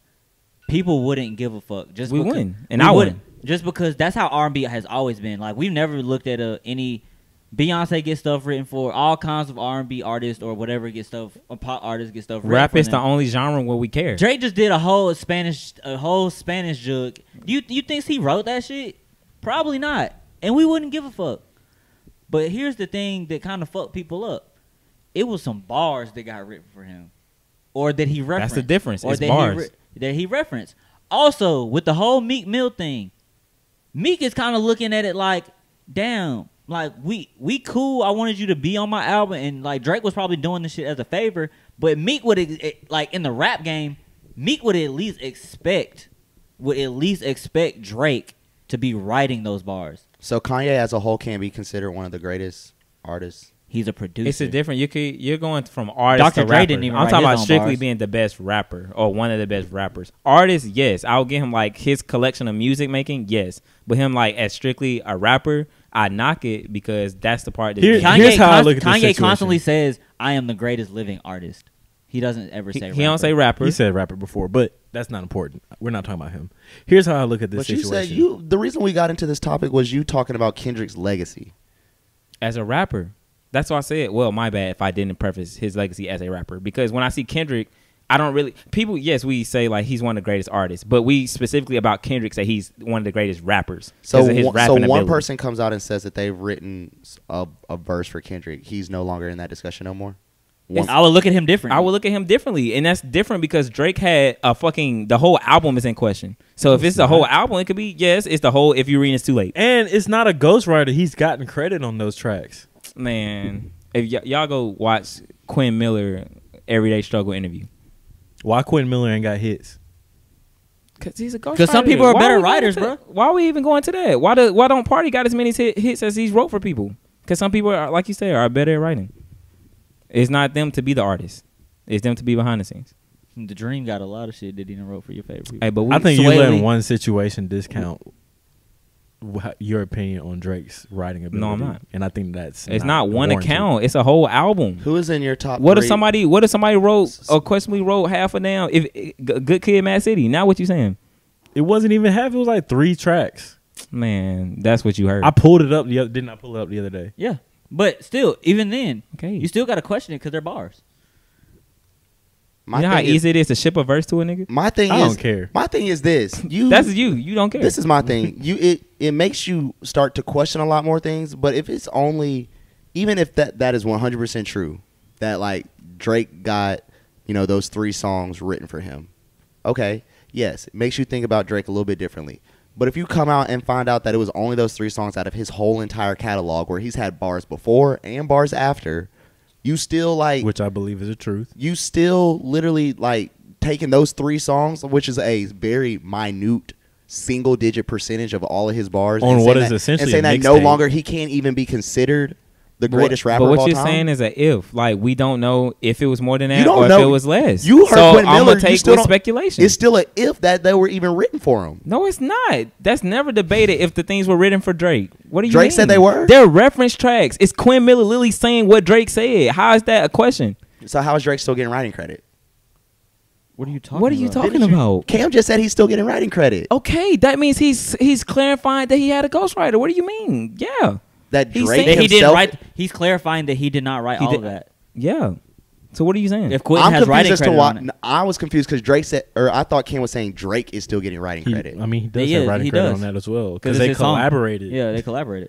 people wouldn't give a fuck. Just We because, wouldn't, and I wouldn't. Just because that's how R&B has always been. Like, we've never looked at any Beyonce gets stuff written for all kinds of R&B artists or whatever gets stuff, or pop artists get stuff written Rap for is the them. only genre where we care. Drake just did a whole Spanish jug. You think he wrote that shit? Probably not. And we wouldn't give a fuck. But here's the thing that kind of fucked people up. It was some bars that got written for him, or that he referenced. That's the difference. Or It's that bars. that he referenced. Also, with the whole Meek Mill thing, Meek is kind of looking at it like, damn, like we cool. I wanted you to be on my album, and like Drake was probably doing this shit as a favor. But Meek would like in the rap game, Meek would at least expect Drake to be writing those bars. So Kanye as a whole can be considered one of the greatest artists. He's a producer. It's a different. You're going from artist Dr. to Dre rapper. didn't even I'm write talking his about own strictly bars. being the best rapper or one of the best rappers. Artist, yes, I'll give him like his collection of music making, yes. But him like as strictly a rapper, I knock it because that's the part that Here's how I look at this Kanye situation. constantly says, "I am the greatest living artist." He doesn't ever say. he don't say rapper. He said rapper before, but that's not important. We're not talking about him. Here's how I look at this But you situation. said the reason we got into this topic was you talking about Kendrick's legacy. As a rapper. That's why I said, well, my bad if I didn't preface his legacy as a rapper. Because when I see Kendrick, I don't really... People, yes, we say like he's one of the greatest artists. But we specifically about Kendrick say he's one of the greatest rappers. So, because of his rapping one ability. person comes out and says that they've written a verse for Kendrick. He's no longer in that discussion no more. I would look at him different. I would look at him differently. And that's different because Drake had a fucking... The whole album is in question. So if it's the whole album, it could be, yes, it's the whole... If you're reading, it's too late. And it's not a ghostwriter. He's gotten credit on those tracks. Man, if y'all go watch Quinn Miller Everyday Struggle interview. Why Quentin Miller ain't got hits? Because he's a ghostwriter. Because some people are Why better we going writers, to- bro. Why are we even going to that? Why don't Party got as many hits as he's wrote for people? Because some people, are, like you said, are better at writing. It's not them to be the artist. It's them to be behind the scenes. The Dream got a lot of shit that he done wrote for your favorite people. Hey, but I think Sway you're letting Lee- one situation discount your opinion on Drake's writing ability. No, I'm not. And I think that's It's not one warranted. account. It's a whole album. Who is in your top What if three? somebody wrote or questionably wrote half a damn Good Kid, Mad City? Now what you saying? It wasn't even half. It was like 3 tracks. Man, that's what you heard. I pulled it up. Didn't I pull it up the other day? Yeah, but still, even then, Okay. you still got to question it because they're bars. My you know how thing is- easy it is to ship a verse to a nigga? My thing I is, don't care. My thing is this. That's you. You don't care. This is my thing. It makes you start to question a lot more things. But if it's only, even if that is 100% true, that like Drake got, those 3 songs written for him. Okay, yes, it makes you think about Drake a little bit differently. But if you come out and find out that it was only those 3 songs out of his whole entire catalog, where he's had bars before and bars after, you still like, Which I believe is the truth. you still literally like taking those 3 songs, which is a very minute single-digit percentage of all of his bars, On and what saying is that- essentially and saying a that no mixtape. longer he can't even be considered the greatest rapper But of what all you're time. saying is a if. Like, we don't know if it was more than You that don't or if know. it was less. You heard so Quentin I'm Miller. going to You take still with don't- speculation. It's still a if that they were even written for him. No, it's not. That's never debated if the things were written for Drake. What do you Drake mean? said they were? They're reference tracks. It's Quinn Miller literally saying what Drake said. How is that a question? So how is Drake still getting writing credit? What are you talking? What are you about? talking about? Cam just said he's still getting writing credit. Okay, that means he's clarifying that he had a ghostwriter. What do you mean? Yeah. That He's Drake saying That he didn't himself. write. He's clarifying that he did not write He all did- of that. Yeah. So what are you saying? If Quentin I'm has confused writing as to credit why. on it. I was confused because Drake said, or I thought Cam was saying Drake is still getting writing He credit. does He have is, writing he credit does. on that as well 'Cause because it's they his song. collaborated. Yeah, they collaborated.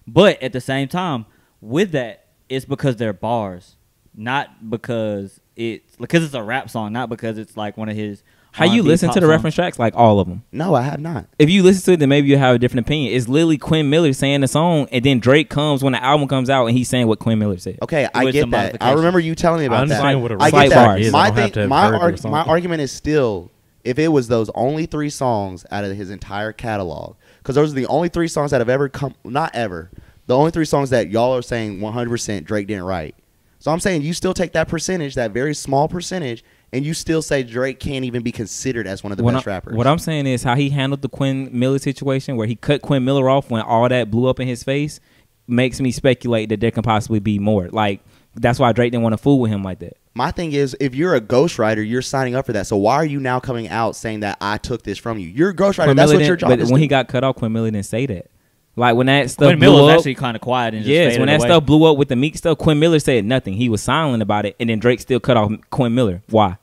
But at the same time, with that, it's because they're bars, not because it's a rap song, not because it's like one of his. How you R&B listen pop to the songs. reference tracks? Like all of them. No, I have not. If you listen to it, then maybe you have a different opinion. It's literally Quinn Miller saying the song, and then Drake comes when the album comes out, and he's saying what Quinn Miller said. Okay, I With get some that. I modifications. remember you telling me I about understand that. what a I slight get that. bars is. My I don't have thing, to have my, heard the song. my argument is still, if it was those only 3 songs out of his entire catalog, because those are the only 3 songs that have ever come, not ever, the only 3 songs that y'all are saying 100% Drake didn't write. So I'm saying you still take that percentage, that very small percentage, and you still say Drake can't even be considered as one of the best rappers. What I'm saying is how he handled the Quinn Miller situation, where he cut Quinn Miller off when all that blew up in his face, makes me speculate that there can possibly be more. Like that's why Drake didn't want to fool with him like that. My thing is, if you're a ghostwriter, you're signing up for that. So why are you now coming out saying that I took this from you? You're a ghostwriter. That's what your job but is. When he got cut off, Quinn Miller didn't say that. Like when that stuff Quinn blew Miller was up, actually kind of quiet and just yes, faded when that away. stuff blew up with the Meek stuff, Quinn Miller said nothing. He was silent about it, and then Drake still cut off Quinn Miller. Why?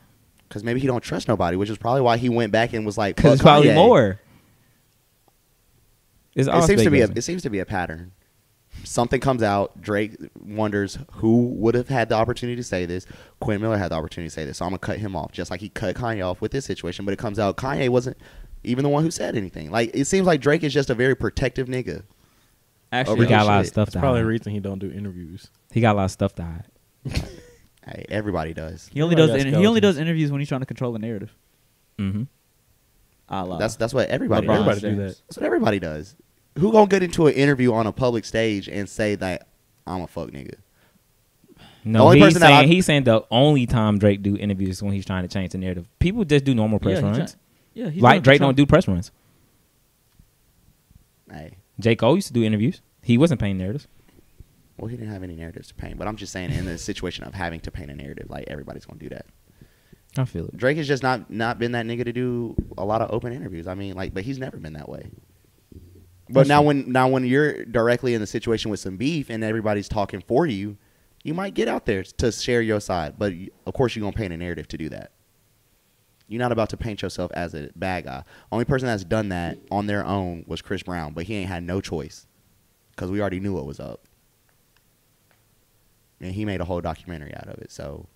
Because maybe he don't trust nobody, which is probably why he went back and was like, Because "Fuck it's probably Kanye." more. It's It all seems to be speculation. a pattern. Something comes out. Drake wonders who would have had the opportunity to say this. Quinn Miller had the opportunity to say this, so I'm gonna cut him off, just like he cut Kanye off with this situation. But it comes out Kanye wasn't even the one who said anything. Like it seems like Drake is just a very protective nigga. Actually, He got a lot of shit. stuff That's to probably the hide. reason he don't do interviews. He got a lot of stuff to hide. Hey, everybody does. he only Everybody does got he only skeletons. does interviews when he's trying to control the narrative. Mm-hmm. That's what everybody LeBron does. Everybody do James. that. That's what everybody does. Who gonna get into an interview on a public stage and say that I'm a fuck nigga? No, only he's person that saying, I- he's saying the only time Drake do interviews is when he's trying to change the narrative. People just do normal press Yeah, he's runs. Yeah, he's Like doing Drake Trump. don't do press runs. Hey, J. Cole used to do interviews. He wasn't painting narratives. well, he didn't have any narratives to paint, but I'm just saying in the situation of having to paint a narrative, like everybody's gonna do that. I feel it. Drake has just not been that nigga to do a lot of open interviews. I mean, like, but he's never been that way. But That's now when you're directly in the situation with some beef and everybody's talking for you, you might get out there to share your side. But of course, you're gonna paint a narrative to do that. You're not about to paint yourself as a bad guy. Only person that's done that on their own was Chris Brown, but he ain't had no choice because we already knew what was up, and he made a whole documentary out of it. So,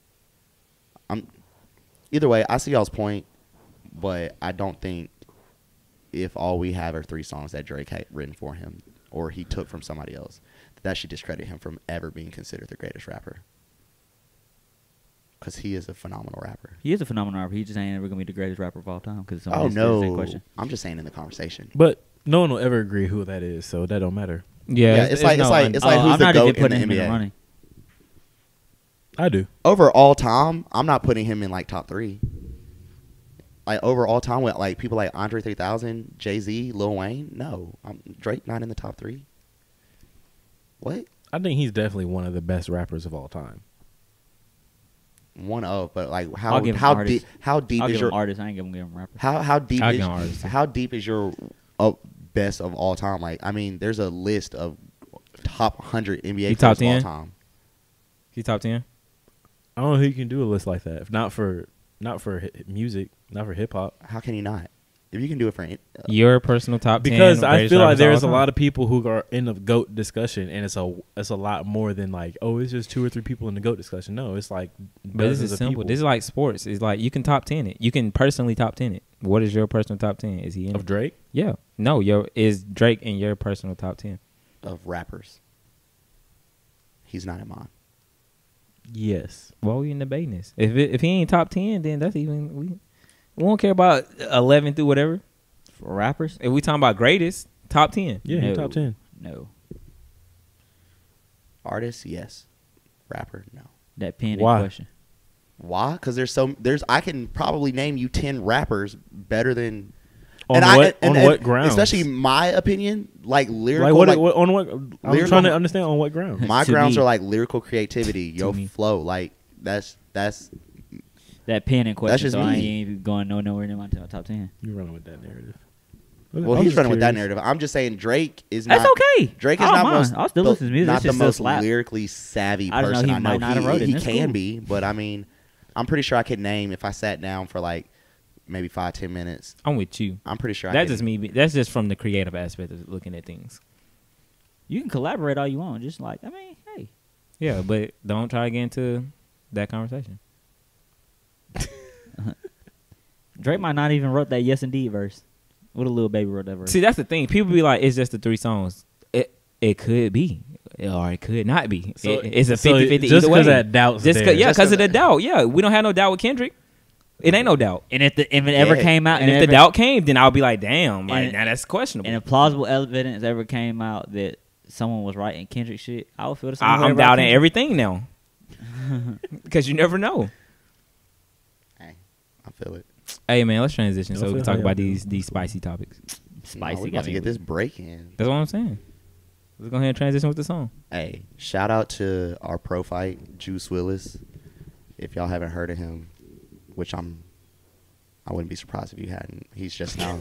either way, I see y'all's point, but I don't think if all we have are 3 songs that Drake had written for him or he took from somebody else, that should discredit him from ever being considered the greatest rapper. Because he is a phenomenal rapper. He is a phenomenal rapper. He just ain't ever gonna be the greatest rapper of all time. Because Oh, Same no. question. I'm just saying in the conversation. But no one will ever agree who that is, so that don't matter. Yeah, It's like who's I'm the not even GOAT in putting the him in the NBA? running. I do. Over all time, I'm not putting him in like top 3. Like over all time with like people like Andre 3000, Jay-Z, Lil Wayne. No, Drake not in the top 3. What? I think he's definitely one of the best rappers of all time. One of, but like I'll give him how artist. deep how deep I'll is give your him artist. I ain't gonna give him rapper. how deep I'll is give him artist. how deep is your best of all time? Like I mean, there's a list of top 100 NBA You players top of all 10? time. He top 10. I don't know who you can do a list like that. If not for music, not for hip hop. How can you not? If you can do it for Your personal top 10. Because I greatest feel like rappers of all there's a time. lot of people who are in the GOAT discussion, and it's a lot more than like, oh, it's just 2 or 3 people in the GOAT discussion. No, it's like But this dozens is of simple. people. This is like sports. It's like you can top 10 it. You can personally top 10 it. What is your personal top 10? Is he in of it? Drake. Yeah. No, is Drake in your personal top 10? of rappers. He's not in mine. Yes. Why are we in debating this? If he ain't top 10, then that's even we won't care about 11 through whatever. For rappers, If we talking about greatest, top 10. Yeah, No. he's top 10. no. Artist, yes. Rapper, no. That pen in Why? question. Why? Because I can probably name you 10 rappers better than On what grounds? Especially my opinion, like lyrical. Like like, on what? I'm lyrical- trying to understand on what grounds. my To grounds me. are like lyrical creativity, your me. flow. Like that's That pen in question. just So I me. ain't even going nowhere near my top 10. You running with that narrative. well, I'm he's just running with that curious. narrative. I'm just saying Drake is not. That's okay. Drake is I don't not mind. most. I'll still listen to his music. Not It's the just still most slap. lyrically savvy I just know person he I know. might not have wrote it, and He it's can cool. be, but I mean, I'm pretty sure I could name if I sat down for like maybe 5-10 minutes. I'm with you. I'm pretty sure. That's just me. That's just from the creative aspect of looking at things. You can collaborate all you want. Just like, I mean, hey. Yeah, but don't try to get into that conversation. Drake might not even wrote that Yes Indeed verse. What a little baby wrote that verse. See, that's the thing. People be like, it's just the 3 songs. It could be, or it could not be. So- It's a so 50-50 just either way. because that doubt's Just there. yeah, Just because 'cause of the that- doubt. Yeah, we don't have no doubt with Kendrick. It ain't no doubt. And if it ever Yeah. came out, And if the doubt came, then I'll be like, damn, like And- now that's questionable. and if plausible evidence ever came out that someone was writing Kendrick shit, I would feel the same way I'm about doubting Kendrick. everything now because you never know. Hey, I feel it. Hey man, let's transition I so we feel can talk how about y'all these spicy topics. Spicy. No, we got about to me get with- this break in. That's what I'm saying. Let's go ahead and transition with the song. Hey, shout out to our pro fight, Juice Willis. If y'all haven't heard of him, which I wouldn't be surprised if you hadn't. He's just now.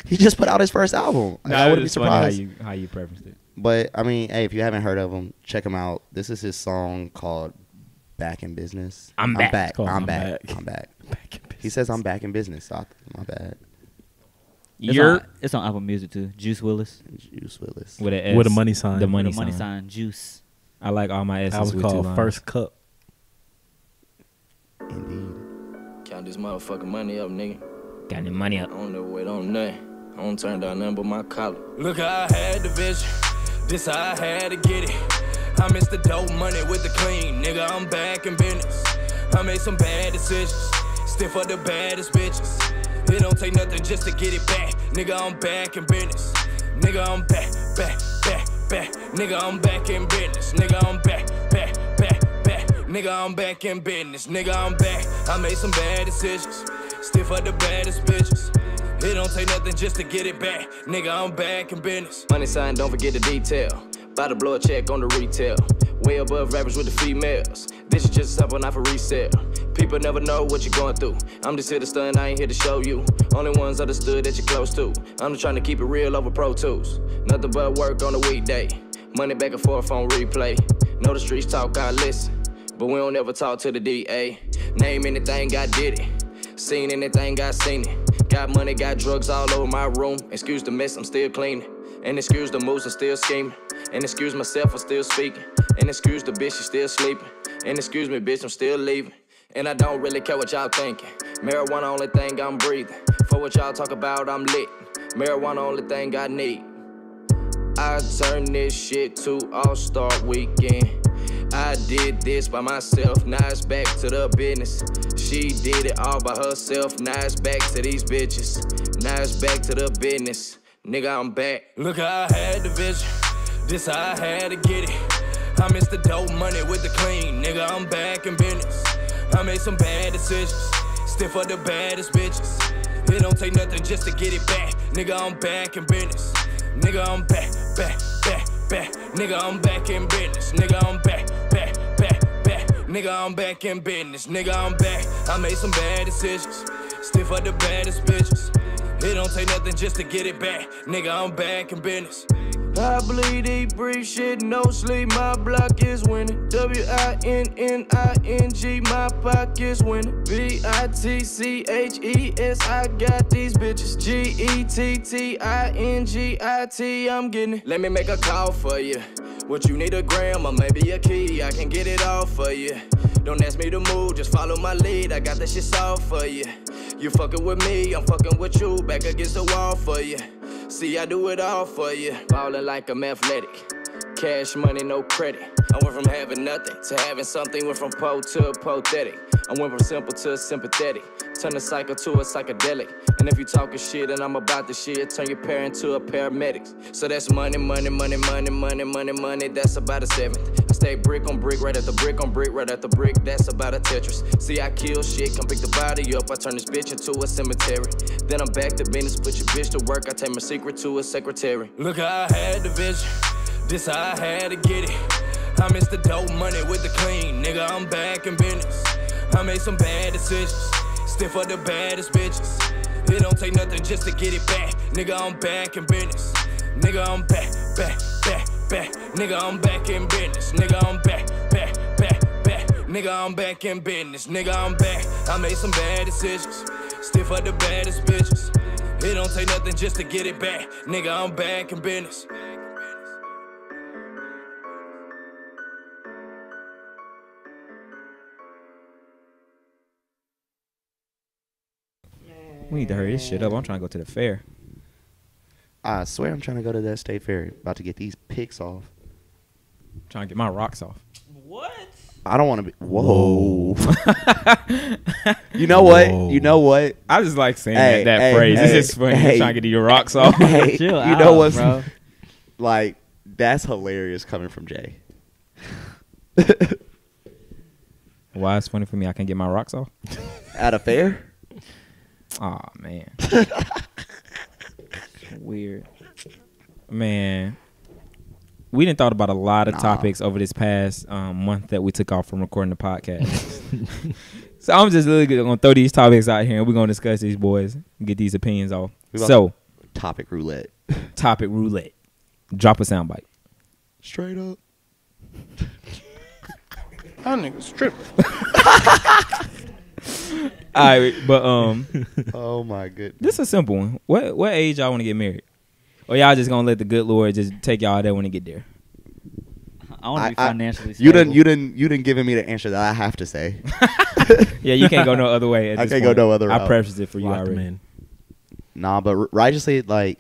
He just put out his first album. I wouldn't be surprised. How you prefaced it. But I mean, hey, if you haven't heard of him, check him out. This is his song called "Back in Business." I'm back. I'm back. He says I'm back in business. So my bad. It's on Apple Music too. Juice Willis. Juice Willis. With a S, with a money sign. The money, With a money sign. sign. Juice. I like all my S's I was with 2 called lines. First Cup. Indeed. Count this motherfucking money up, nigga. Got any money I up. don't never wait on nothing. I don't turn down nothing but my collar. Look how I had the vision. This how I had to get it. I missed the dope money with the clean. Nigga, I'm back in business. I made some bad decisions. Still for the baddest bitches. It don't take nothing just to get it back. Nigga, I'm back in business. Nigga, I'm back. Nigga, I'm back in business. Nigga, I'm back. Nigga, I'm back in business. Nigga, I'm back. I made some bad decisions. Still for the baddest bitches. It don't take nothing just to get it back. Nigga, I'm back in business. Money sign, don't forget the detail. About to blow a check on the retail. Way above average with the females. This is just a sample, not for resale. People never know what you're going through. I'm just here to stun, I ain't here to show you. Only ones understood that you're close to. I'm just trying to keep it real over Pro Tools. Nothing but work on a weekday. Money back and forth on replay. Know the streets talk, I listen. But we don't ever talk to the DA. Name anything, I did it. Seen anything, I seen it. Got money, got drugs all over my room. Excuse the mess, I'm still cleaning. And excuse the moves, I'm still scheming. And excuse myself, I'm still speaking. And excuse the bitch, she still sleeping. And excuse me, bitch, I'm still leaving. And I don't really care what y'all thinking. Marijuana only thing I'm breathing. For what y'all talk about, I'm lit. Marijuana only thing I need. I turn this shit to All-Star Weekend. I did this by myself, now it's back to the business. She did it all by herself, now it's back to these bitches. Now it's back to the business. Nigga, I'm back. Look how I had the vision. This how I had to get it. I missed the dope money with the clean. Nigga, I'm back in business. I made some bad decisions. Still for the baddest bitches. It don't take nothing just to get it back. Nigga, I'm back in business. Nigga, I'm back. Nigga, I'm back in business. Nigga, I'm back. Nigga, I'm back in business. Nigga, I'm back. I made some bad decisions. Still for the baddest bitches. It don't take nothing just to get it back. Nigga, I'm back in business. I bleed, eat, breathe, shit, no sleep. My block is winning. WINNING, my pocket's winning. BITCHES, I got these bitches. GETTINGIT, I'm getting it. Let me make a call for you. What you need, a gram or maybe a key? I can get it all for you. Don't ask me to move, just follow my lead. I got that shit solved for you. You fucking with me, I'm fucking with you. Back against the wall for you. See, I do it all for you. Ballin' like I'm athletic. Cash money, no credit. I went from having nothing to having something. Went from po to pathetic. I went from simple to sympathetic. Turn a cycle to a psychedelic. And if you talking shit and I'm about the shit, turn your pair into a paramedics. So that's money, that's about a seventh. I stay brick on brick, right at the brick on brick, right at the brick, that's about a Tetris. See, I kill shit, come pick the body up. I turn this bitch into a cemetery. Then I'm back to business, put your bitch to work. I take my secret to a secretary. Look how I had the vision. This how I had to get it. I missed the dope money with the clean. Nigga, I'm back in business. I made some bad decisions. Still for the baddest bitches. It don't take nothing just to get it back. Nigga, I'm back in business. Nigga, I'm back. Nigga, I'm back in business. Nigga, I'm back. Nigga, I'm back in business. Nigga, I'm back. I made some bad decisions. Still for the baddest bitches. It don't take nothing just to get it back. Nigga, I'm back in business. We need to hurry this shit up. I'm trying to go to the fair. I swear I'm trying to go to that state fair. About to get these pics off. Trying to get my rocks off. What? I don't want to be. Whoa. You know what? Whoa. You know what? I just like saying Hey, that hey, phrase. hey, It's just funny. hey. Trying to get your rocks off. Hey, Chill you out, know what's bro. like? That's hilarious coming from Jay. Why it's funny for me? I can't get my rocks off. At a fair? Oh man, Weird. man. we didn't thought about a lot of Nah. topics over this past month that we took off from recording the podcast. So I'm just literally gonna throw these topics out here and we're gonna discuss these boys, get these opinions off. So Topic roulette. topic roulette. Drop a soundbite. Straight up. Y'all niggas tripping. All right, but Oh my goodness. this is a simple one. What age y'all want to get married? Or y'all just gonna let the good Lord just take y'all there when they get there? I want to be financially You stable. didn't given me the answer that I have to say. Yeah, you can't go no other way. At I this can't go point. no other I route. prefaced it for you Lock them already. in. Nah, but righteously, like,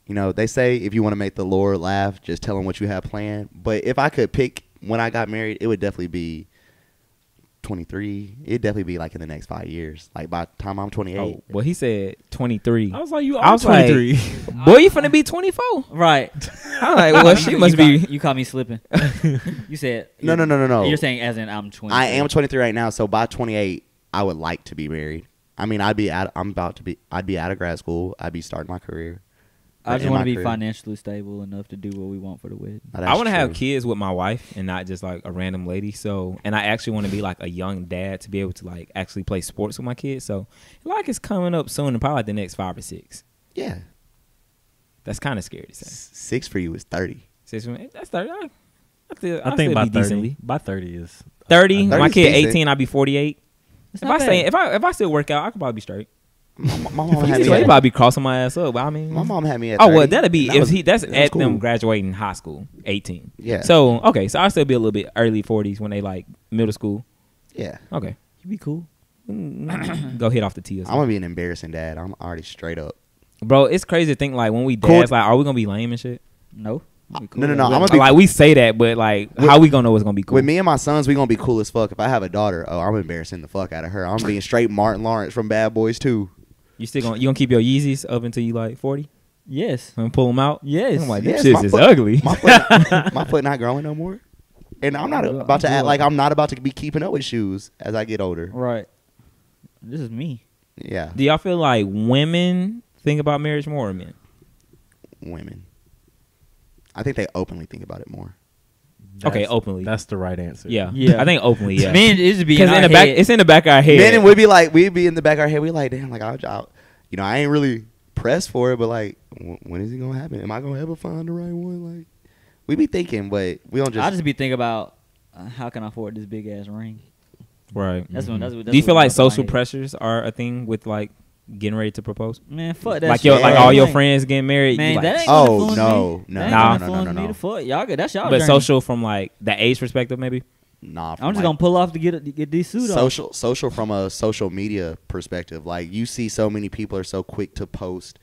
you know, they say if you want to make the Lord laugh, just tell him what you have planned. But if I could pick when I got married, it would definitely be 23. It'd definitely be like in the next 5 years. Like by the time I'm 28. Oh, well, he said 23. I was like, you I are was like, 23. Boy, you finna be 24. Right. I'm like, well, she must be. You caught me slipping. You said No. You're saying as in I'm 20. I am 23 right now, so by 28, I would like to be married. I mean, I'd be out of grad school. I'd be starting my career. I just in want my to be career. financially stable enough to do what we want for the wedding. That's I want to have true. kids with my wife and not just like a random lady. So, and I actually want to be like a young dad to be able to like actually play sports with my kids. So, like it's coming up soon, and probably like the next 5 or 6. Yeah. That's kind of scary to say. 6 for you is 30. 6 for me, that's 30. I I think still by be 30. decently. By 30 is 30. 30 My is kid decent. 18. I'll be 48. It's If not I stay, bad. if I still work out, I could probably be straight. My mom had He's me. probably about to be crossing my ass up. But I mean, My mom had me at. oh 30. well, that'd be That if was- he. That's that was at cool. them graduating high school, 18. Yeah. So okay, so I'll still be a little bit early 40s when they like middle school. Yeah. Okay, You be cool. go hit off the tee. Or I'm something. gonna be an embarrassing dad. I'm already straight up. Bro, it's crazy to think like when we Cool. dads, like, are we gonna be lame and shit? No. You be cool. No. I'm gonna be Like we say that, but like, how we gonna know it's gonna be cool? with me and my sons. We gonna be cool as fuck. If I have a daughter, oh, I'm embarrassing the fuck out of her. I'm being straight Martin Lawrence from Bad Boys 2. You gonna keep your Yeezys up until you like 40 Yes. and pull them out? Yes. I'm like, Yes, this shit my is foot- ugly. My foot not growing no more. And I'm not about to act like I'm not about to be keeping up with shoes as I get older. Right. This is me. Yeah, Do y'all feel like women think about marriage more or men? women. I think they openly think about it more. Okay, That's- openly. That's the right answer. Yeah, Yeah. I think openly. Yeah, Men, it just be because in the back, it's in the back of our head. Men, and we'd be in the back of our head. We like, damn, like you know, I ain't really pressed for it, but like, when is it gonna happen? Am I gonna ever find the right one? Like, we be thinking, but we don't just. I just be thinking about how can I afford this big ass ring. Right. That's what. That's Do you what feel like comes to my social head. pressures are a thing with like getting ready to propose? Man, fuck that. Like shit. like all your Man, friends getting married. Man, you that like, ain't gonna Oh, influence no, me. no, That ain't no, gonna no, influence no, me no. to fuck. Y'all good. That's y'all. but journey. social from like the age perspective, maybe. Nah, I'm just gonna pull off to get these suits on. social from a social media perspective. Like, you see so many people are so quick to post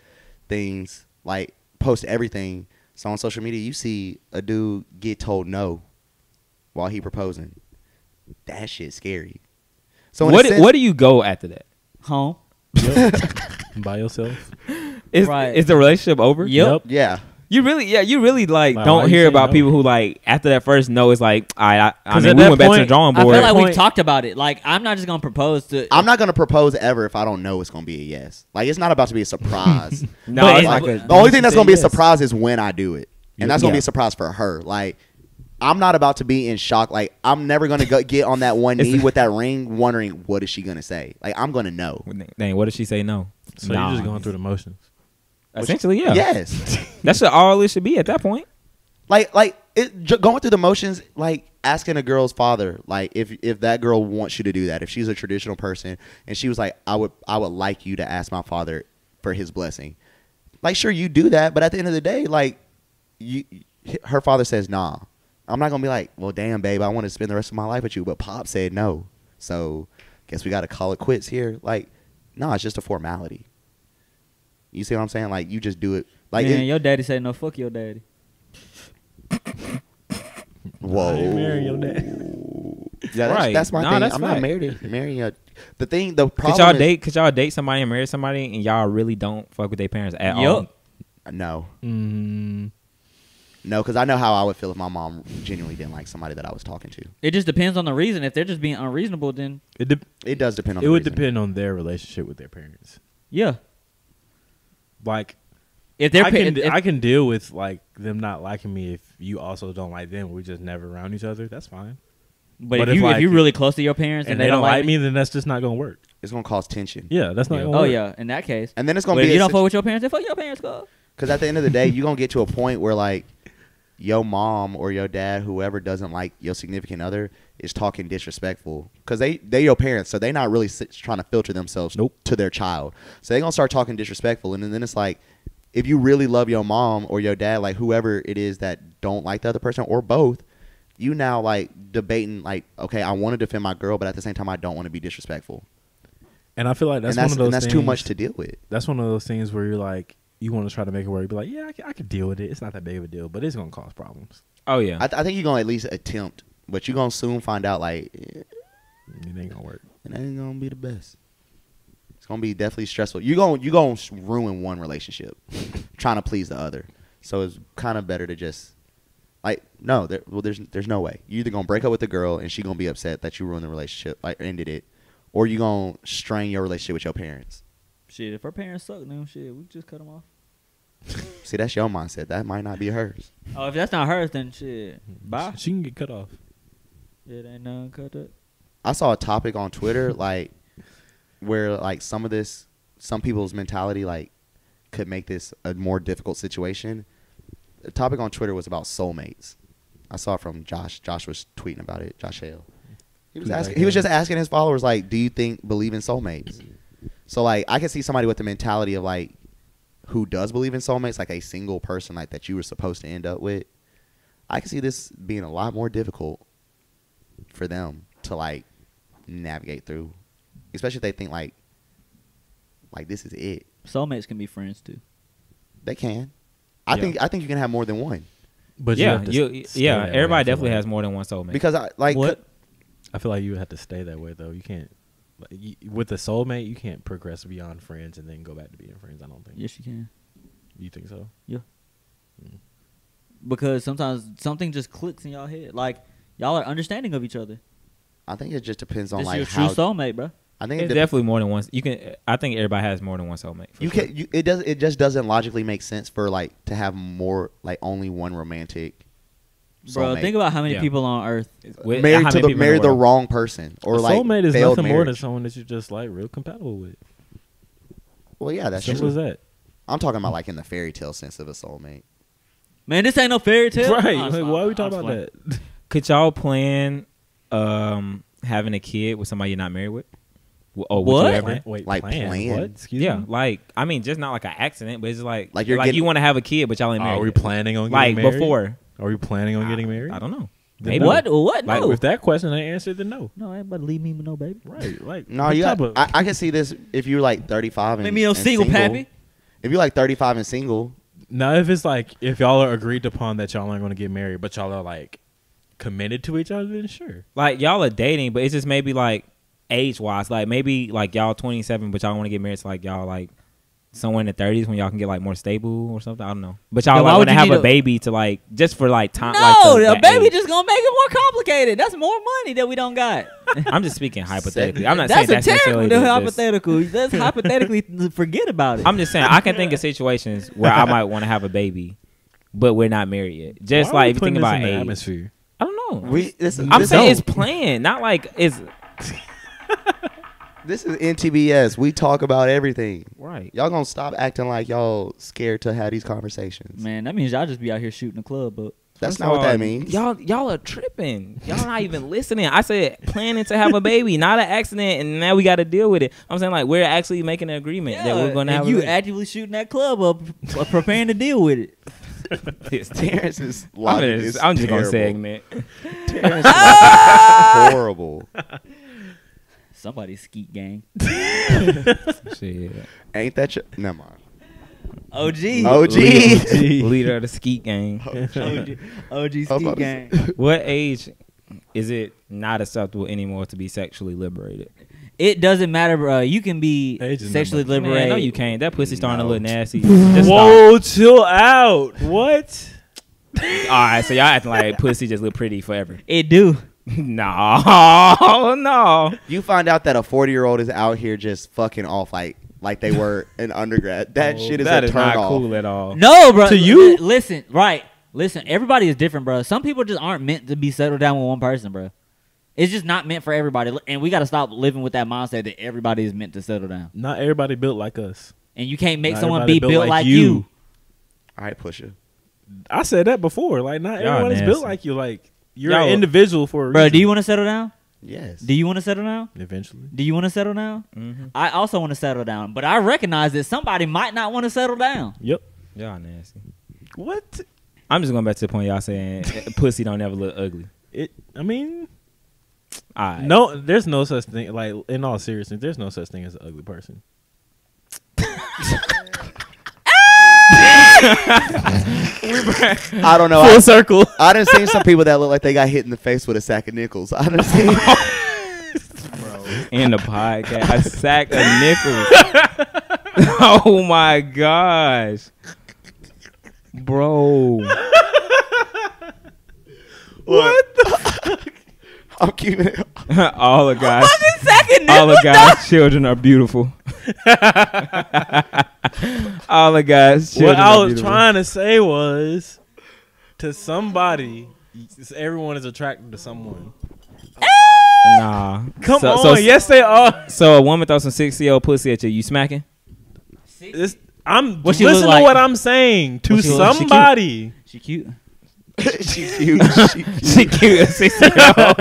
things, like post everything. So on social media, you see a dude get told no while he proposing. That shit's scary. So in a sense- What do you go after that? Home. By yourself. Right. Is the relationship over? Yep. Yeah. You really like Like, why don't you hear say about no? people who like after that first no, it's like I 'Cause mean at we that went back to the point, drawing I board. feel like Point- we've talked about it. Like I'm not just gonna propose to. I'm not gonna propose ever if I don't know it's gonna be a yes. Like, it's not about to be a surprise. No, But it's it- like Like, the only thing that's gonna be a yes. surprise is when I do it, and that's gonna be Yeah. a surprise for her. Like, I'm not about to be in shock. Like, I'm never gonna get on that one knee with that ring, wondering what is she gonna say. Like, I'm gonna know. Dang, what did she say? No. So Nah. you're just going through the motions. Essentially, yeah. Yes. That's all it should be at that point. like going through the motions, like asking a girl's father, like if that girl wants you to do that, if she's a traditional person and she was like, I would like you to ask my father for his blessing. Like, sure, you do that, but at the end of the day, like, her father says nah. I'm not gonna be like, well, damn, babe, I want to spend the rest of my life with you, but Pop said no, so guess we got to call it quits here. Like, no, it's just a formality. You see what I'm saying? Like, you just do it. Like, Man, your daddy said no. Fuck your daddy. whoa. I ain't marrying your dad. Yeah, that's, Right. that's my Nah, thing. that's I'm fact. not marrying a. The problem. Could y'all date somebody and marry somebody and y'all really don't fuck with their parents at all? Yup. No, Mm, no, because I know how I would feel if my mom genuinely didn't like somebody that I was talking to. It just depends on the reason. If they're just being unreasonable, then It does depend on. it the would reason. depend on their relationship with their parents. yeah. Like, If they're I can deal with like them not liking me if you also don't like them. We just never around each other. That's fine. but if you're really close to your parents And they don't like me, then that's just not gonna work. It's gonna cause tension. Yeah, that's not. Yeah. Gonna Oh work. yeah, in that case. And then it's gonna But be if you don't fuck with your parents, then fuck your parents, go. because at the end of the day, you're gonna get to a point where like your mom or your dad, whoever doesn't like your significant other, is talking disrespectful because they your parents, so they're not really trying to filter themselves to their child. So they're gonna start talking disrespectful, and then it's like, if you really love your mom or your dad, like whoever it is that don't like the other person or both, you now like debating like, okay, I want to defend my girl, but at the same time, I don't want to be disrespectful. And I feel like that's and one of those. That's too much to deal with. That's one of those things where you're like, you want to try to make it work. You be like, yeah, I can deal with it. It's not that big of a deal, but it's gonna cause problems. Oh yeah. I think you're gonna at least attempt, but you're gonna soon find out like It ain't gonna work. it ain't gonna be the best. It's gonna be definitely stressful. You're gonna ruin one relationship trying to please the other. So it's kind of better to just like no. There's no way. You're either gonna break up with the girl and she gonna be upset that you ruined the relationship, like ended it, or you gonna strain your relationship with your parents. Shit, if her parents suck, then shit, we just cut them off. See, that's your mindset. That might not be hers. Oh, if that's not hers, then shit, bye. She can get cut off. It ain't none cut up. I saw a topic on Twitter like where like some people's mentality like could make this a more difficult situation. The topic on Twitter was about soulmates. I saw it from Josh. Josh was tweeting about it. Josh Hale. He was just asking his followers like, do you believe in soulmates? So like I can see somebody with the mentality of like who does believe in soulmates, like a single person like that you were supposed to end up with. I can see this being a lot more difficult for them to like navigate through, especially if they think like this is it. Soulmates can be friends too. They can. I think you can have more than one. But yeah, you everybody definitely has more than one soulmate. Because I like what? I feel like you would have to stay that way though. You can't with a soulmate. You can't progress beyond friends and then go back to being friends. I don't think. Yes, you can. You think so? Yeah. Because sometimes something just clicks in y'all head. Like y'all are understanding of each other. I think it just depends on This like your how. true soulmate, bro. I think it's definitely more than one. You can. I think everybody has more than one soulmate. It just doesn't logically make sense for like to have more like only one romantic. Bro, soulmate. think about how many people on Earth married the wrong person, or like soulmate is failed nothing more than marriage. someone that you're just like real compatible with. Well, yeah, that's Simple true. as that. I'm talking about like in the fairy tale sense of a soulmate. Man, this ain't no fairy tale. Right? Nah, Like, why are we talking about that? Could y'all plan having a kid with somebody you're not married with? Or would What? you ever? Wait, Like plan? plan? What? Excuse Yeah, me? like I mean, just not like an accident, but it's like you're getting- you want to have a kid, but y'all ain't married. Are we yet. planning on like getting married? before? Are we planning on getting married? I don't know. Then What? no. What? Like No. with that question, I answered the no. No, ain't about to leave me with no baby. Right? Like No, what you type got. of- I can see this if you're like 35 and Make me no and single, pappy. If you're like 35 and single, Now, if it's like if y'all are agreed upon that y'all aren't going to get married, but y'all are like committed to each other, then sure. Like y'all are dating, but it's just maybe like age wise, like maybe like y'all 27, but y'all want to get married. So like y'all like somewhere in the 30s when y'all can get like more stable or something. I don't know, but y'all Then why like would want to you have need a baby to like just for like time. No, like the baby age. just gonna make it more complicated. That's more money that we don't got. I'm just speaking hypothetically. I'm not saying That's that's a terrible necessarily hypothetical. Let's hypothetically forget about it. I'm just saying I can think of situations where I might want to have a baby, but we're not married yet. Just Why are we like if you putting think this about in the age. atmosphere. I don't know. I'm saying it's planned, not like it's This is NTBS. We talk about everything. right. Y'all gonna stop acting like y'all scared to have these conversations. Man, that means y'all just be out here shooting the club up. That's First not of what that all, means. Y'all are tripping. Y'all not even listening. I said planning to have a baby, not an accident, and now we got to deal with it. I'm saying like we're actually making an agreement that we're going to have. and a you baby. actively shooting that club up, preparing to deal with it. Terrence's logic is I'm just gonna terrible. segment. Terrence is horrible. Somebody's skeet gang. Shit. Ain't that your? Never mind. OG. OG. Leader of the skeet gang. OG I'm about skeet to gang. What age is it not acceptable anymore to be sexually liberated? It doesn't matter, bro. You can be Age is sexually number- Man, liberated. no, you can't. That pussy starting No. to look nasty. Just stop. Whoa, chill out. What? All right, so y'all acting like pussy just look pretty forever. It do. No. You find out that a 40-year-old is out here just fucking off like like they were in undergrad. That shit is that a is turn not off. cool at all. No, bro. To you? Listen, right. Listen, everybody is different, bro. Some people just aren't meant to be settled down with one person, bro. It's just not meant for everybody. And we got to stop living with that mindset that everybody is meant to settle down. Not everybody built like us. And you can't make Not someone everybody be built like you. All right, Pusha. I said that before. Like, not Y'all everybody's nasty. built like you. Like, you're Y'all- an individual for a Bro, reason. do you want to settle down? Yes. Do you want to settle down? Eventually. Do you want to settle down? Mm-hmm. I also want to settle down. But I recognize that somebody might not want to settle down. Yep. Y'all nasty. What? I'm just going back to the point y'all saying pussy don't ever look ugly. I mean, All right. no, there's no such thing. Like, in all seriousness, there's no such thing as an ugly person. I don't know. Full circle. I done seen some people that look like they got hit in the face with a sack of nickels. I done seen. In the podcast, a sack of nickels. Oh my gosh, bro. What the fuck? I'm keeping it. All the guys, Second all the guys' children are beautiful. All the guys' children What I are was beautiful. trying to say was, to somebody, everyone is attracted to someone. Nah, Come so, on, So, yes they are. So a woman throws some 6-year-old pussy at you. You smacking? I'm What she look listen like? to what I'm saying. To What she look like? She cute? somebody. She cute. She cute. She cute, a 6-year-old.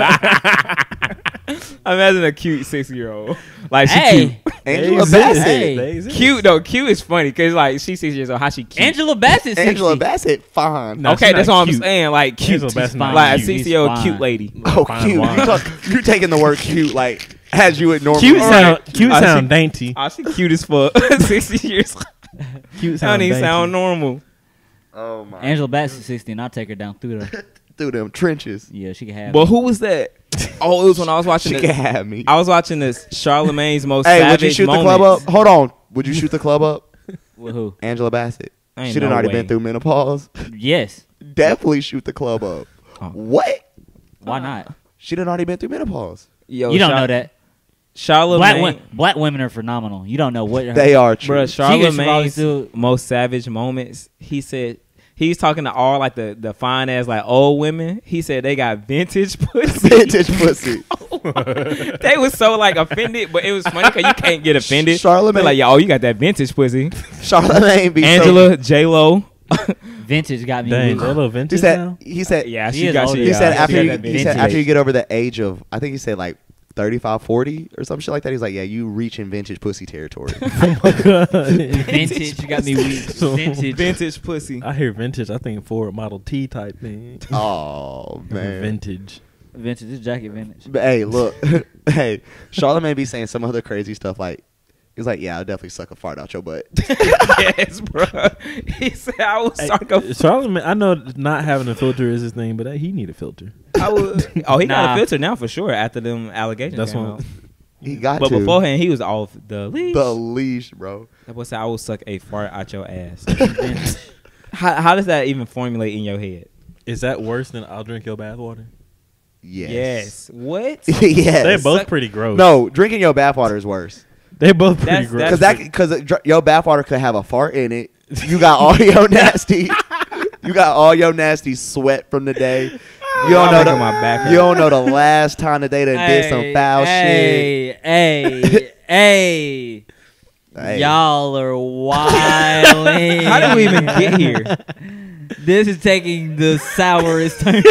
Imagine a cute 6-year-old. Like she cute. Hey, Angela They exist. Bassett. Hey. They exist. Cute though. Cute is funny because like she's 6 years old. How she cute? Angela Bassett. 60. Angela Bassett, fine. No, Okay, she's that's not all I'm cute. saying. Like cute, Angela Bassett's not like a cute. 60-year-old She's cute fine. lady. Oh, Fine cute. wine. You're taking the word cute like as you would normally. Cute say. sound, cute I sound see- dainty. Oh, she cute as fuck. 60 years. Cute That sound don't even dainty. sound normal. Oh my. Angela Bassett 60, and I'll take her down through the. Through them trenches. Yeah, she can have. But me. who was that? Oh, it was when I was watching. She This, can have me. I was watching this Charlemagne's most Hey, savage would you shoot moments. the club up? Hold on. Would you shoot the club up? With who? Angela Bassett. Ain't She done no already way. been through menopause. Yes. Definitely shoot the club up. Oh. What? Why not? She done already been through menopause. Yo, You don't know that. Charlemagne. Black women are phenomenal. You don't know what. They are true. Bro, She can probably Charlemagne's still- most savage moments. He said he's talking to all like the fine ass like old women. He said they got vintage pussy. Vintage pussy. They was so like offended, but it was funny because you can't get offended. Charlemagne- They're like, yo, you got that vintage pussy. Charlemagne be Angela, J Lo. Vintage got me. Dang, weak. that little So, vintage he said. now. He said. Yeah, She she is got. older. She, He yeah, said she after got you. that He vintage. said after you get over the age of. I think he said like 35, 40 or some shit like that. He's like, yeah, you reach in vintage pussy territory. Vintage got me weak. Vintage. vintage pussy. I hear vintage. I think Ford Model T type thing. Oh man. Vintage. Vintage. This jacket vintage. But hey, look. Hey, Charlamagne be saying some other crazy stuff like. He's like, yeah, I'll definitely suck a fart out your butt. Yes, bro. He said I was suck a. Charlemagne, I know not having a filter is his thing, but he need a filter. I would. Oh, he got Nah. a filter now for sure after them allegations. That's came one. out. He got But to. beforehand, he was off the leash. The leash, bro. That boy said, I will suck a fart out your ass. Vintage. How does that even formulate in your head? Is that worse than I'll drink your bathwater? Yes. What? Yes. They're both Suck- pretty gross. No, drinking your bathwater is worse. They're both pretty That's- gross. that's- Your bathwater could have a fart in it. You got all your nasty. You got all your nasty sweat from the day. You Y'all don't know making my back hurt. You don't know the last time the day done did some foul shit. Hey. Hey. Y'all are wilding. How did we even get here? This is taking the sourest turn.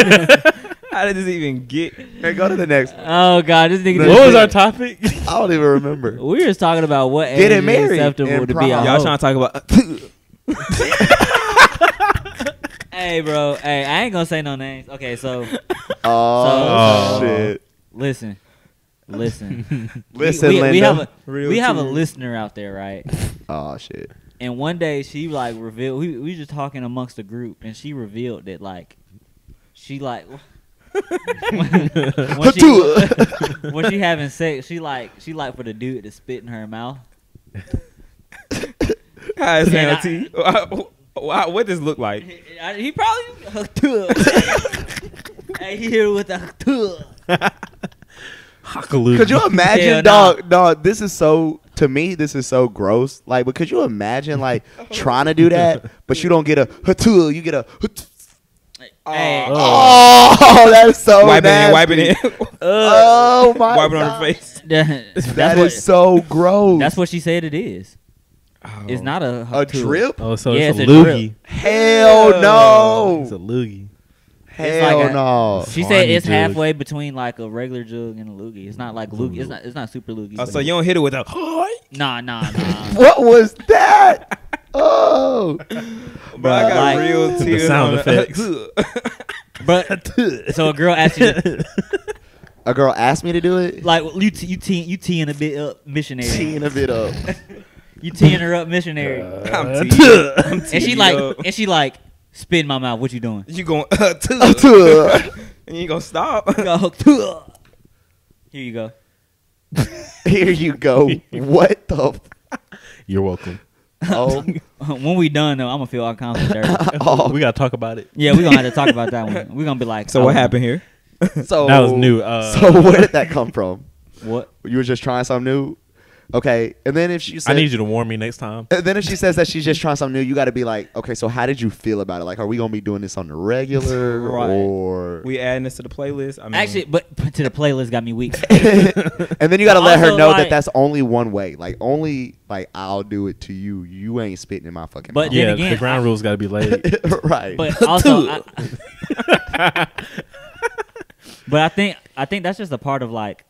How did this even get? Hey, go to the next one. Oh God, this nigga. What was our topic? I don't even remember. We were just talking about what age Getting is married acceptable in to be prom. a Y'all hoe. trying to talk about? Hey, bro. Hey, I ain't gonna say no names. Okay, so Oh, So- shit. listen. Listen, we Linda. we have a listener out there, right? Oh shit. And one day she like revealed we were just talking amongst the group, and she revealed that like she like when she having sex, she like for the dude to spit in her mouth. How is And that, T? What does look like? He probably hey, he here with the Could you imagine, Hell nah. dog? This is so to me, this is so gross. Like, but could you imagine like trying to do that, but you don't get a hatul, you get a. Hey, Oh, that's so Wipe it in, nasty. wipe it in. Oh my Wipe it god, on her face. that is so gross. That's what she said it is. It's not a drip. Oh, so Yeah, it's a it's a loogie. Hell no. It's a loogie. Hell like a- no. She said it's halfway between like a regular jug and a loogie. It's not like loogie. It's not super loogie. Oh, so you don't hit it with a. Nah. What was that? Oh, Bro, I got like- real The tears sound on effects. But so a girl asked you, to, a girl asked me to do it. like you teeing a bit up missionary. Teeing a bit up. You teeing her up missionary. I'm teeing And she like spit in my mouth. What you doing? You going Here and you gonna stop? Go. Here you go. you go. What the? You're welcome. Oh, When we done though, I'm gonna feel all kinds of dirty. oh. We gotta talk about it. Yeah, we gonna have to talk about that one. We gonna be like, So what happened here? So That was new. So where did that come from? What? You were just trying something new. Okay, and then if she said, I need you to warn me next time. and then if she says that she's just trying something new, you got to be like, okay, so how did you feel about it? Like, are we gonna be doing this on the regular, Right. or? We adding this to the playlist. I mean, Actually, but to the playlist got me weak. And then you got to let her Also, know like- that that's only one way. Like, only like I'll do it to you. You ain't spitting in my fucking But mouth. then Yeah, again, the ground rules gotta be laid. Right. But also, but I think that's just a part of like,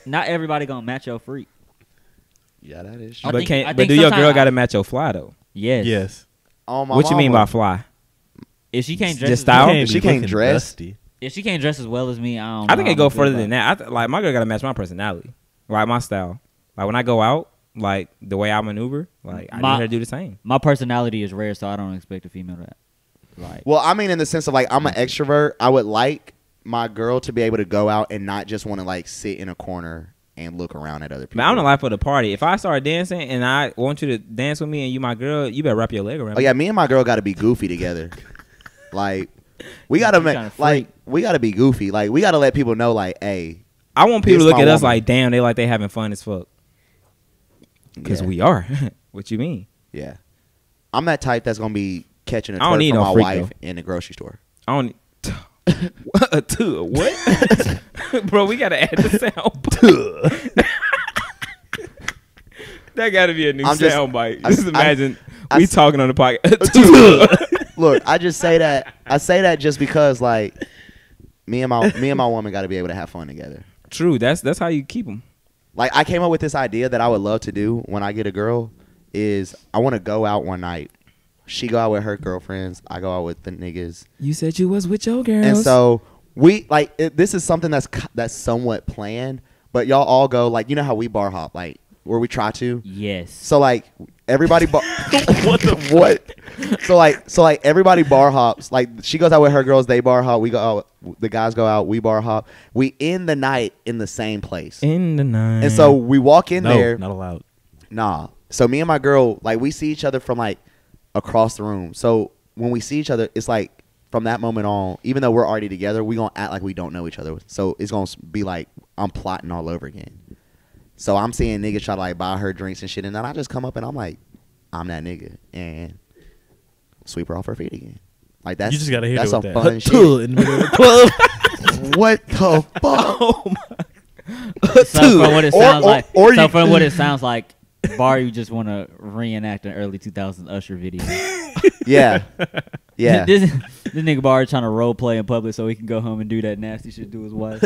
not everybody gonna match your freak. Yeah, that is I true. but think- I but think do your girl sometimes got to match your fly though? Yes. Yes. Oh, my What you mean by mama. fly? If she can't dress, Just as style? well, If she can't looking dress- dusty. if she can't dress as well as me, I don't. I think know it how go I'm feel further about than that. Like my girl got to match my personality, like my style. Like when I go out, like the way I maneuver, like I My- need her to do the same. My personality is rare, so I don't expect a female to. Like, Well, I mean, in the sense of like, I'm an extrovert. I would like my girl to be able to go out and not just want to like sit in a corner and look around at other people. Man, I'm the life of the party. If I start dancing and I want you to dance with me and you my girl, you better wrap your leg around Oh me. yeah, me and my girl got to be goofy together. Like, we gotta You make kinda freak. like we gotta be goofy. Like, we gotta let people know, like, hey, I want people to This look my at us woman. like, damn, they like they having fun as fuck. Because yeah, we are. What you mean? yeah. I'm that type that's gonna be catching a I don't twerk need from no my freak, wife though. in the grocery store. I don't. What? Bro, we gotta add the sound. That gotta be a new I'm just- sound bite. I- Just I- imagine I- we talking on the podcast. Look, I just say that. I say that just because, like, me and my woman got to be able to have fun together. True. That's how you keep them. Like, I came up with this idea that I would love to do when I get a girl is I want to go out one night. She go out with her girlfriends. I go out with the niggas. You said you was with your girls. And so we like this is something that's somewhat planned. But y'all all go like, you know how we bar hop, like where we try to. yes. So like everybody what? So like everybody bar hops. Like she goes out with her girls, they bar hop. We go out. The guys go out. We bar hop. We end the night in the same place. in the night. And so we walk in No, there. not allowed. Nah. So me and my girl, like we see each other from like across the room. So when we see each other, it's like from that moment on, even though we're already together, we gonna act like we don't know each other. So it's gonna be like I'm plotting all over again. So I'm seeing niggas try to like buy her drinks and shit, and then I just come up and I'm like, I'm that nigga, and sweep her off her feet again. Like that's You just gotta hit that's it a with fun that. shit. In the middle of the club. What the fuck? oh my. So from what it Or- sounds or- like, or so you- from what it sounds like, Bar, you just want to reenact an early 2000s Usher video. Yeah, yeah. this nigga Bar trying to role play in public so he can go home and do that nasty shit to his wife.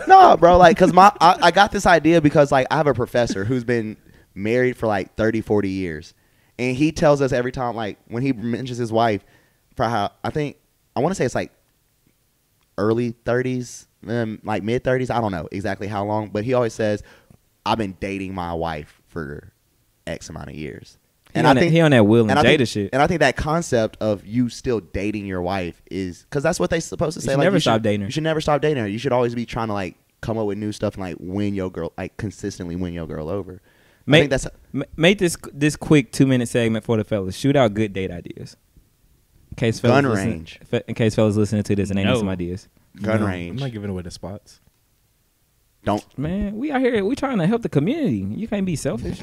No, bro, like, cause I got this idea because like I have a professor who's been married for like 30, 40 years, and he tells us every time, like when he mentions his wife, for how I want to say it's like early 30s, like mid 30s. I don't know exactly how long, but he always says, "I've been dating my wife for X amount of years." He on that Will and I Jada think, shit. And I think that concept of you still dating your wife is because that's what they supposed to say. should Like, never stop dating her. You should never stop dating her. You should always be trying to like come up with new stuff and like win your girl, like consistently win your girl over. I think that's Make this quick 2-minute segment for the fellas. Shoot out good date ideas. In case fellas Gun listen- range. In case fellas listening to this and they need No. some ideas. gun No, range. I'm not giving away the spots. Don't Man, we out here. We trying to help the community. You can't be selfish.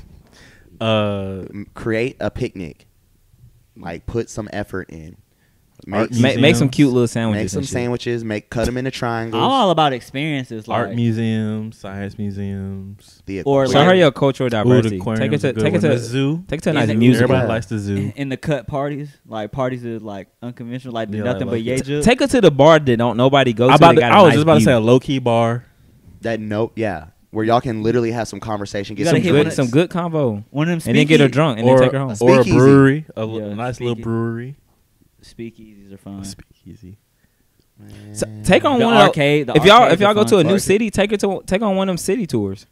create a picnic. Like put some effort in. Art Make some museums. cute little sandwiches. Make some and shit. sandwiches. Cut them into triangles. I'm all about experiences, like Art museums, science museums. The Or Show like- her your cultural diversity. aquarium's Take it a good to one. The zoo. Take it to a nice And the- music. Everybody Yeah. likes the zoo. in the cut parties, like parties is like unconventional, like Yeah, nothing like but yay jug. Take her to the bar that don't nobody go to. I that got a was nice just about to view. say a low key bar. where y'all can literally have some conversation. Get gotta some hit drinks. some good convo, One of them and then get her speakeasy- drunk, and or, then take her home. or a Speakeasy. brewery. A Yeah, nice little speakeasy. brewery. Speakeasies are fun. Speakeasy. So, take on The one arcade. of The if y'all arcades are go fun. to a new Arcade. city, take on one of them city tours.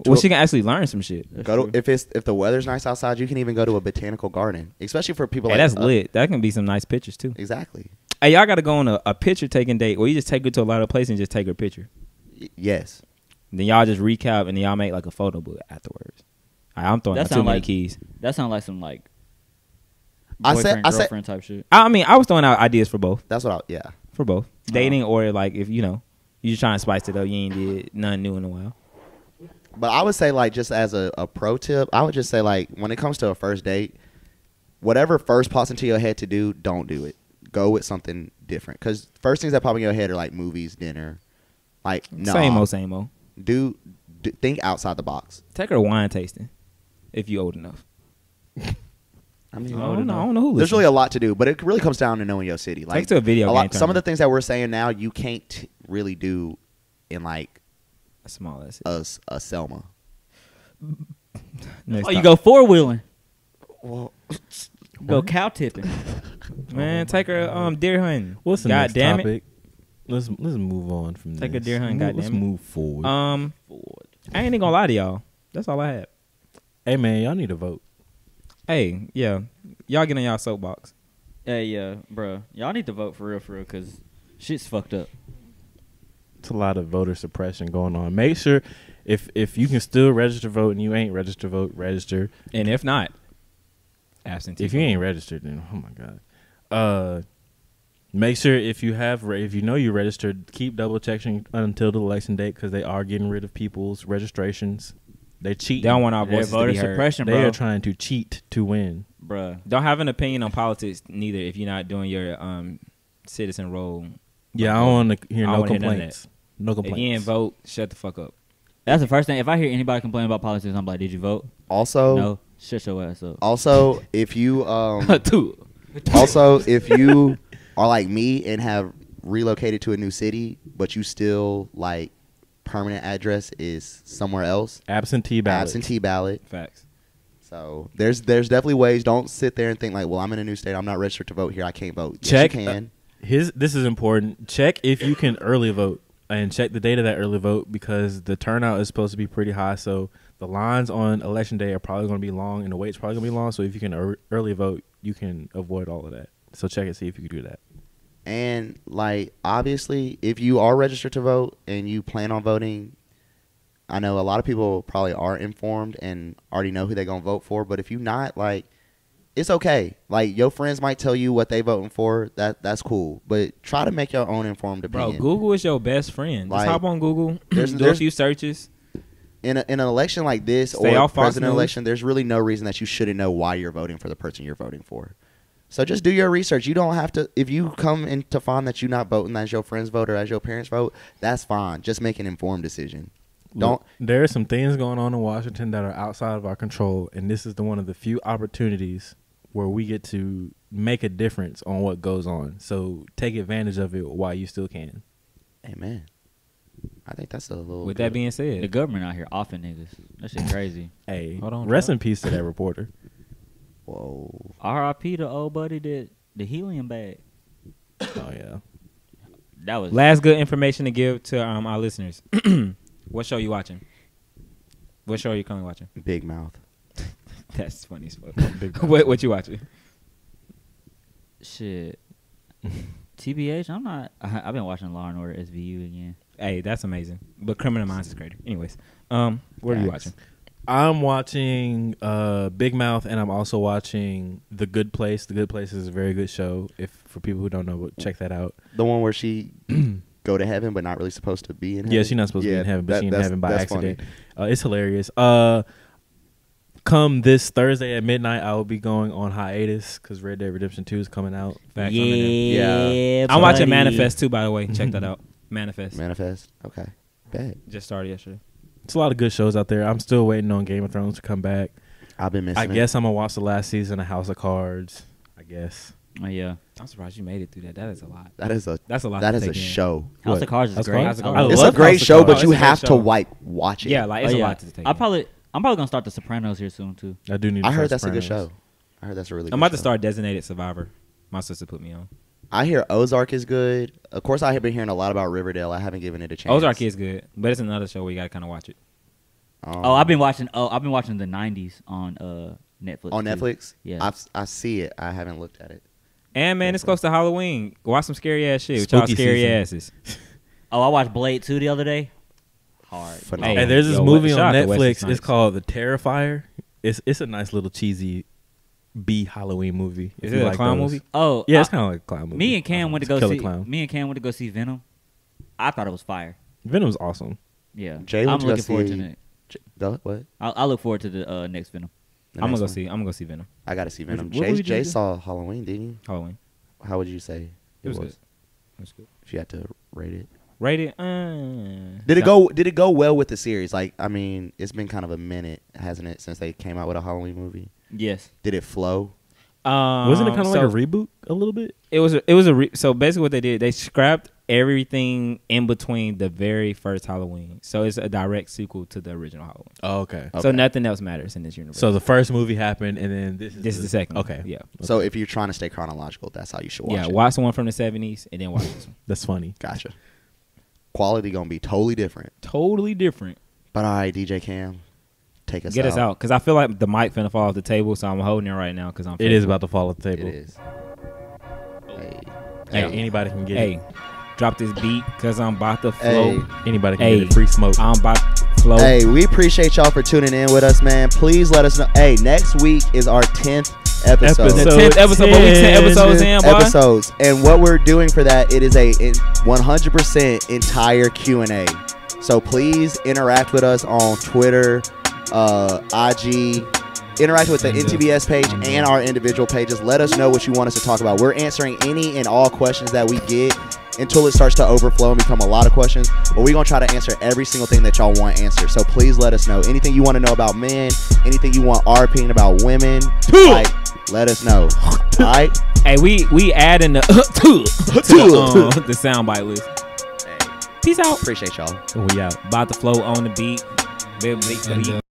Well, she can actually learn some shit. That's Go true. to if the weather's nice outside, you can even go to a botanical garden, especially for people Hey, like that's lit. That can be some nice pictures too. Exactly. Hey, y'all got to go on a picture taking date, or you just take her to a lot of places and just take her picture. Yes. Then y'all just recap and then y'all make like a photo book afterwards. All right, I'm throwing That out too sound many like- keys. That sounds like some like I boyfriend said girlfriend type shit. I mean, I was throwing out ideas for both. that's what I yeah. For both dating or like if you just trying to spice it up. You ain't did nothing new in a while. But I would say like just as a pro tip, I would just say like when it comes to a first date, whatever first pops into your head to do, don't do it. Go with something different. Because first things that pop in your head are like movies, dinner. Like no, Same old. Do think outside the box. Take her wine tasting if you old enough. I mean, I don't know who. there's listen. really a lot to do, but it really comes down to knowing your city. Like Take to a video game some of the tournament. things that we're saying now, you can't really do in like A small ass. a Selma. Next Oh, you time. go four wheeling. Well, Go cow tipping. Man, take her deer hunting. What's the God next damn topic? Let's move on from Take a this. deer hunt, Let's goddamn it. move forward. I ain't even gonna lie to y'all. That's all I had. Hey man, y'all need to vote. Hey, yeah, y'all get on y'all soapbox. Hey, yeah, bro. Y'all need to vote for real, because shit's fucked up. It's a lot of voter suppression going on. Make sure if you can still register vote and you ain't register vote, register. And if not, absentee. If you ain't registered, then oh my god. Make sure if you have if you know you registered, keep double checking until the election date because they are getting rid of people's registrations. They cheat. They don't want our They're voices to voter be heard. suppression, They bro. are trying to cheat to win. Bruh. Don't have an opinion on politics neither if you're not doing your citizen role. Yeah, I don't want to hear I no don't wanna hear none of complaints. No If complaints. you ain't vote, shut the fuck up. That's the first thing. If I hear anybody complain about politics, I'm like, did you vote? also, No. Shut your ass up. also if you Two. also if you are like me and have relocated to a new city, but you still like permanent address is somewhere else, Absentee ballot. absentee ballot. Facts. So there's definitely ways. Don't sit there and think like, well, I'm in a new state, I'm not registered to vote here, I can't vote. Check. Yes, you can. This is important. Check if you can early vote and check the date of that early vote because the turnout is supposed to be pretty high. So the lines on election day are probably going to be long and the wait's probably going to be long. So if you can early vote, you can avoid all of that. So check and see if you can do that. And like obviously, if you are registered to vote and you plan on voting, I know a lot of people probably are informed and already know who they're gonna vote for. But if you're not, like, it's okay. Like your friends might tell you what they voting for. That's cool. But try to make your own informed Bro, opinion. Google is your best friend. Just Like, hop on Google, there's- do a few searches. In an election like this Stay or off Fox president News. election, there's really no reason that you shouldn't know why you're voting for the person you're voting for. So just do your research. You don't have to. If you come in to find that you're not voting as your friends vote or as your parents vote, that's fine. Just make an informed decision. Don't. Look, there are some things going on in Washington that are outside of our control, and this is one of the few opportunities where we get to make a difference on what goes on. So take advantage of it while you still can. Amen. I think that's a little. With bit- that being The said, government out here offing niggas. That shit crazy. Hey, Hold on, rest Chuck. in peace to that reporter. Whoa. R.I.P. to old buddy that the helium bag. Oh yeah. That was last good information to give to our listeners. What show you watching? What show are you currently watching? Big mouth. That's funny as fuck. Big what you watching? shit. TBH. I've been watching Law and Order SVU again. Hey, that's amazing. But Criminal Minds is greater. Anyways, what are you Facts. watching? I'm watching Big Mouth, and I'm also watching The Good Place. The Good Place is a very good show. If for people who don't know, check that out. The one where she go to heaven, but not really supposed to be in heaven. Yeah, she's not supposed to be in heaven, but she's in heaven by that's accident. It's hilarious. Come this Thursday at midnight, I will be going on hiatus because Red Dead Redemption 2 is coming out. Facts. Yeah, I'm watching buddy. Manifest too, by the way. Check that out. Manifest. Okay. Bet. Just started yesterday. It's a lot of good shows out there. I'm still waiting on Game of Thrones to come back. I've been missing I it. guess I'm gonna watch the last season of House of Cards. I guess. Oh, yeah. I'm surprised you made it through that. That is a lot. That's a lot. That to is a take in. show. House What? of Cards is House of great. Cards? I I love It's love a great House of show, Cards. but you It's a great have to show. watch it. Yeah, like it's Oh, a yeah. lot to take. I'm in. probably gonna start The Sopranos here soon too. I do need. To I heard start that's a good Sopranos. show. I heard that's a really good I'm about show. to start Designated Survivor. My sister put me on. I hear Ozark is good. Of course, I have been hearing a lot about Riverdale. I haven't given it a chance. Ozark is good, but it's another show where you gotta kind of watch it. I've been watching the 90s on Netflix. on too. Netflix. Yeah. I see it. I haven't looked at it. And man, it's close to Halloween. Watch some scary ass shit with y'all Spooky scary season. asses. Oh, I watched Blade 2 the other day. Hard. Phenomenal. Hey, there's this Yo, movie shout on out to Wesley Netflix. Snipes. It's called The Terrifier. It's a nice little cheesy B Halloween movie. Is if you it a like clown those. movie? Oh, Yeah, it's kind of like a clown movie. me and Cam went to go Killer see. Clown. Me and Cam went to go see Venom. I thought it was fire. Venom's awesome. Yeah, Jay I'm went to go looking forward see- to it. What? I'll look forward to the next Venom. The I'm next gonna one? go see. I'm gonna go see Venom. I gotta see Venom. What movie did Jay you do? saw Halloween, didn't you? Halloween. How would you say It was good. It was good. if you had to rate it? Rated. Did it go well with the series? Like, I mean, it's been kind of a minute, hasn't it, since they came out with a Halloween movie? Yes. Did it flow? Wasn't it kind of like so a reboot a little bit? It was so basically what they did, they scrapped everything in between the very first Halloween. So it's a direct sequel to the original Halloween. Oh, okay. Okay. So nothing else matters in this universe. So the first movie happened, and then this this is the second one. Okay. Yeah. So if you're trying to stay chronological, that's how you should watch Yeah, it. watch the one from the 70s and then watch this one. That's funny. Gotcha. Quality gonna be totally different. Totally different. But all right, DJ Cam, take us Get us out. Because I feel like the mic finna fall off the table, so I'm holding it right now because I'm It is about to fall off the It table. is. Hey. Hey, anybody can get Hey, it. drop this beat because I'm about to flow. Hey. Anybody can Hey. get it. Free smoke. I'm about to flow. Hey, we appreciate y'all for tuning in with us, man. Please let us know. Hey, next week is our 10th episode. The Episode 10th episode, but we 10 episodes in, boy. Episodes. And what we're doing for that, it is a 100% entire Q&A. So please interact with us on Twitter, IG. Interact with the NTBS page and our individual pages. Let us know what you want us to talk about. We're answering any and all questions that we get until it starts to overflow and become a lot of questions. But we're going to try to answer every single thing that y'all want answered. So please let us know. Anything you want to know about men, anything you want our opinion about women, like, let us know. All right? Hey, we adding the the soundbite list. Peace out. Appreciate y'all. We out. About to flow on the beat. Beat.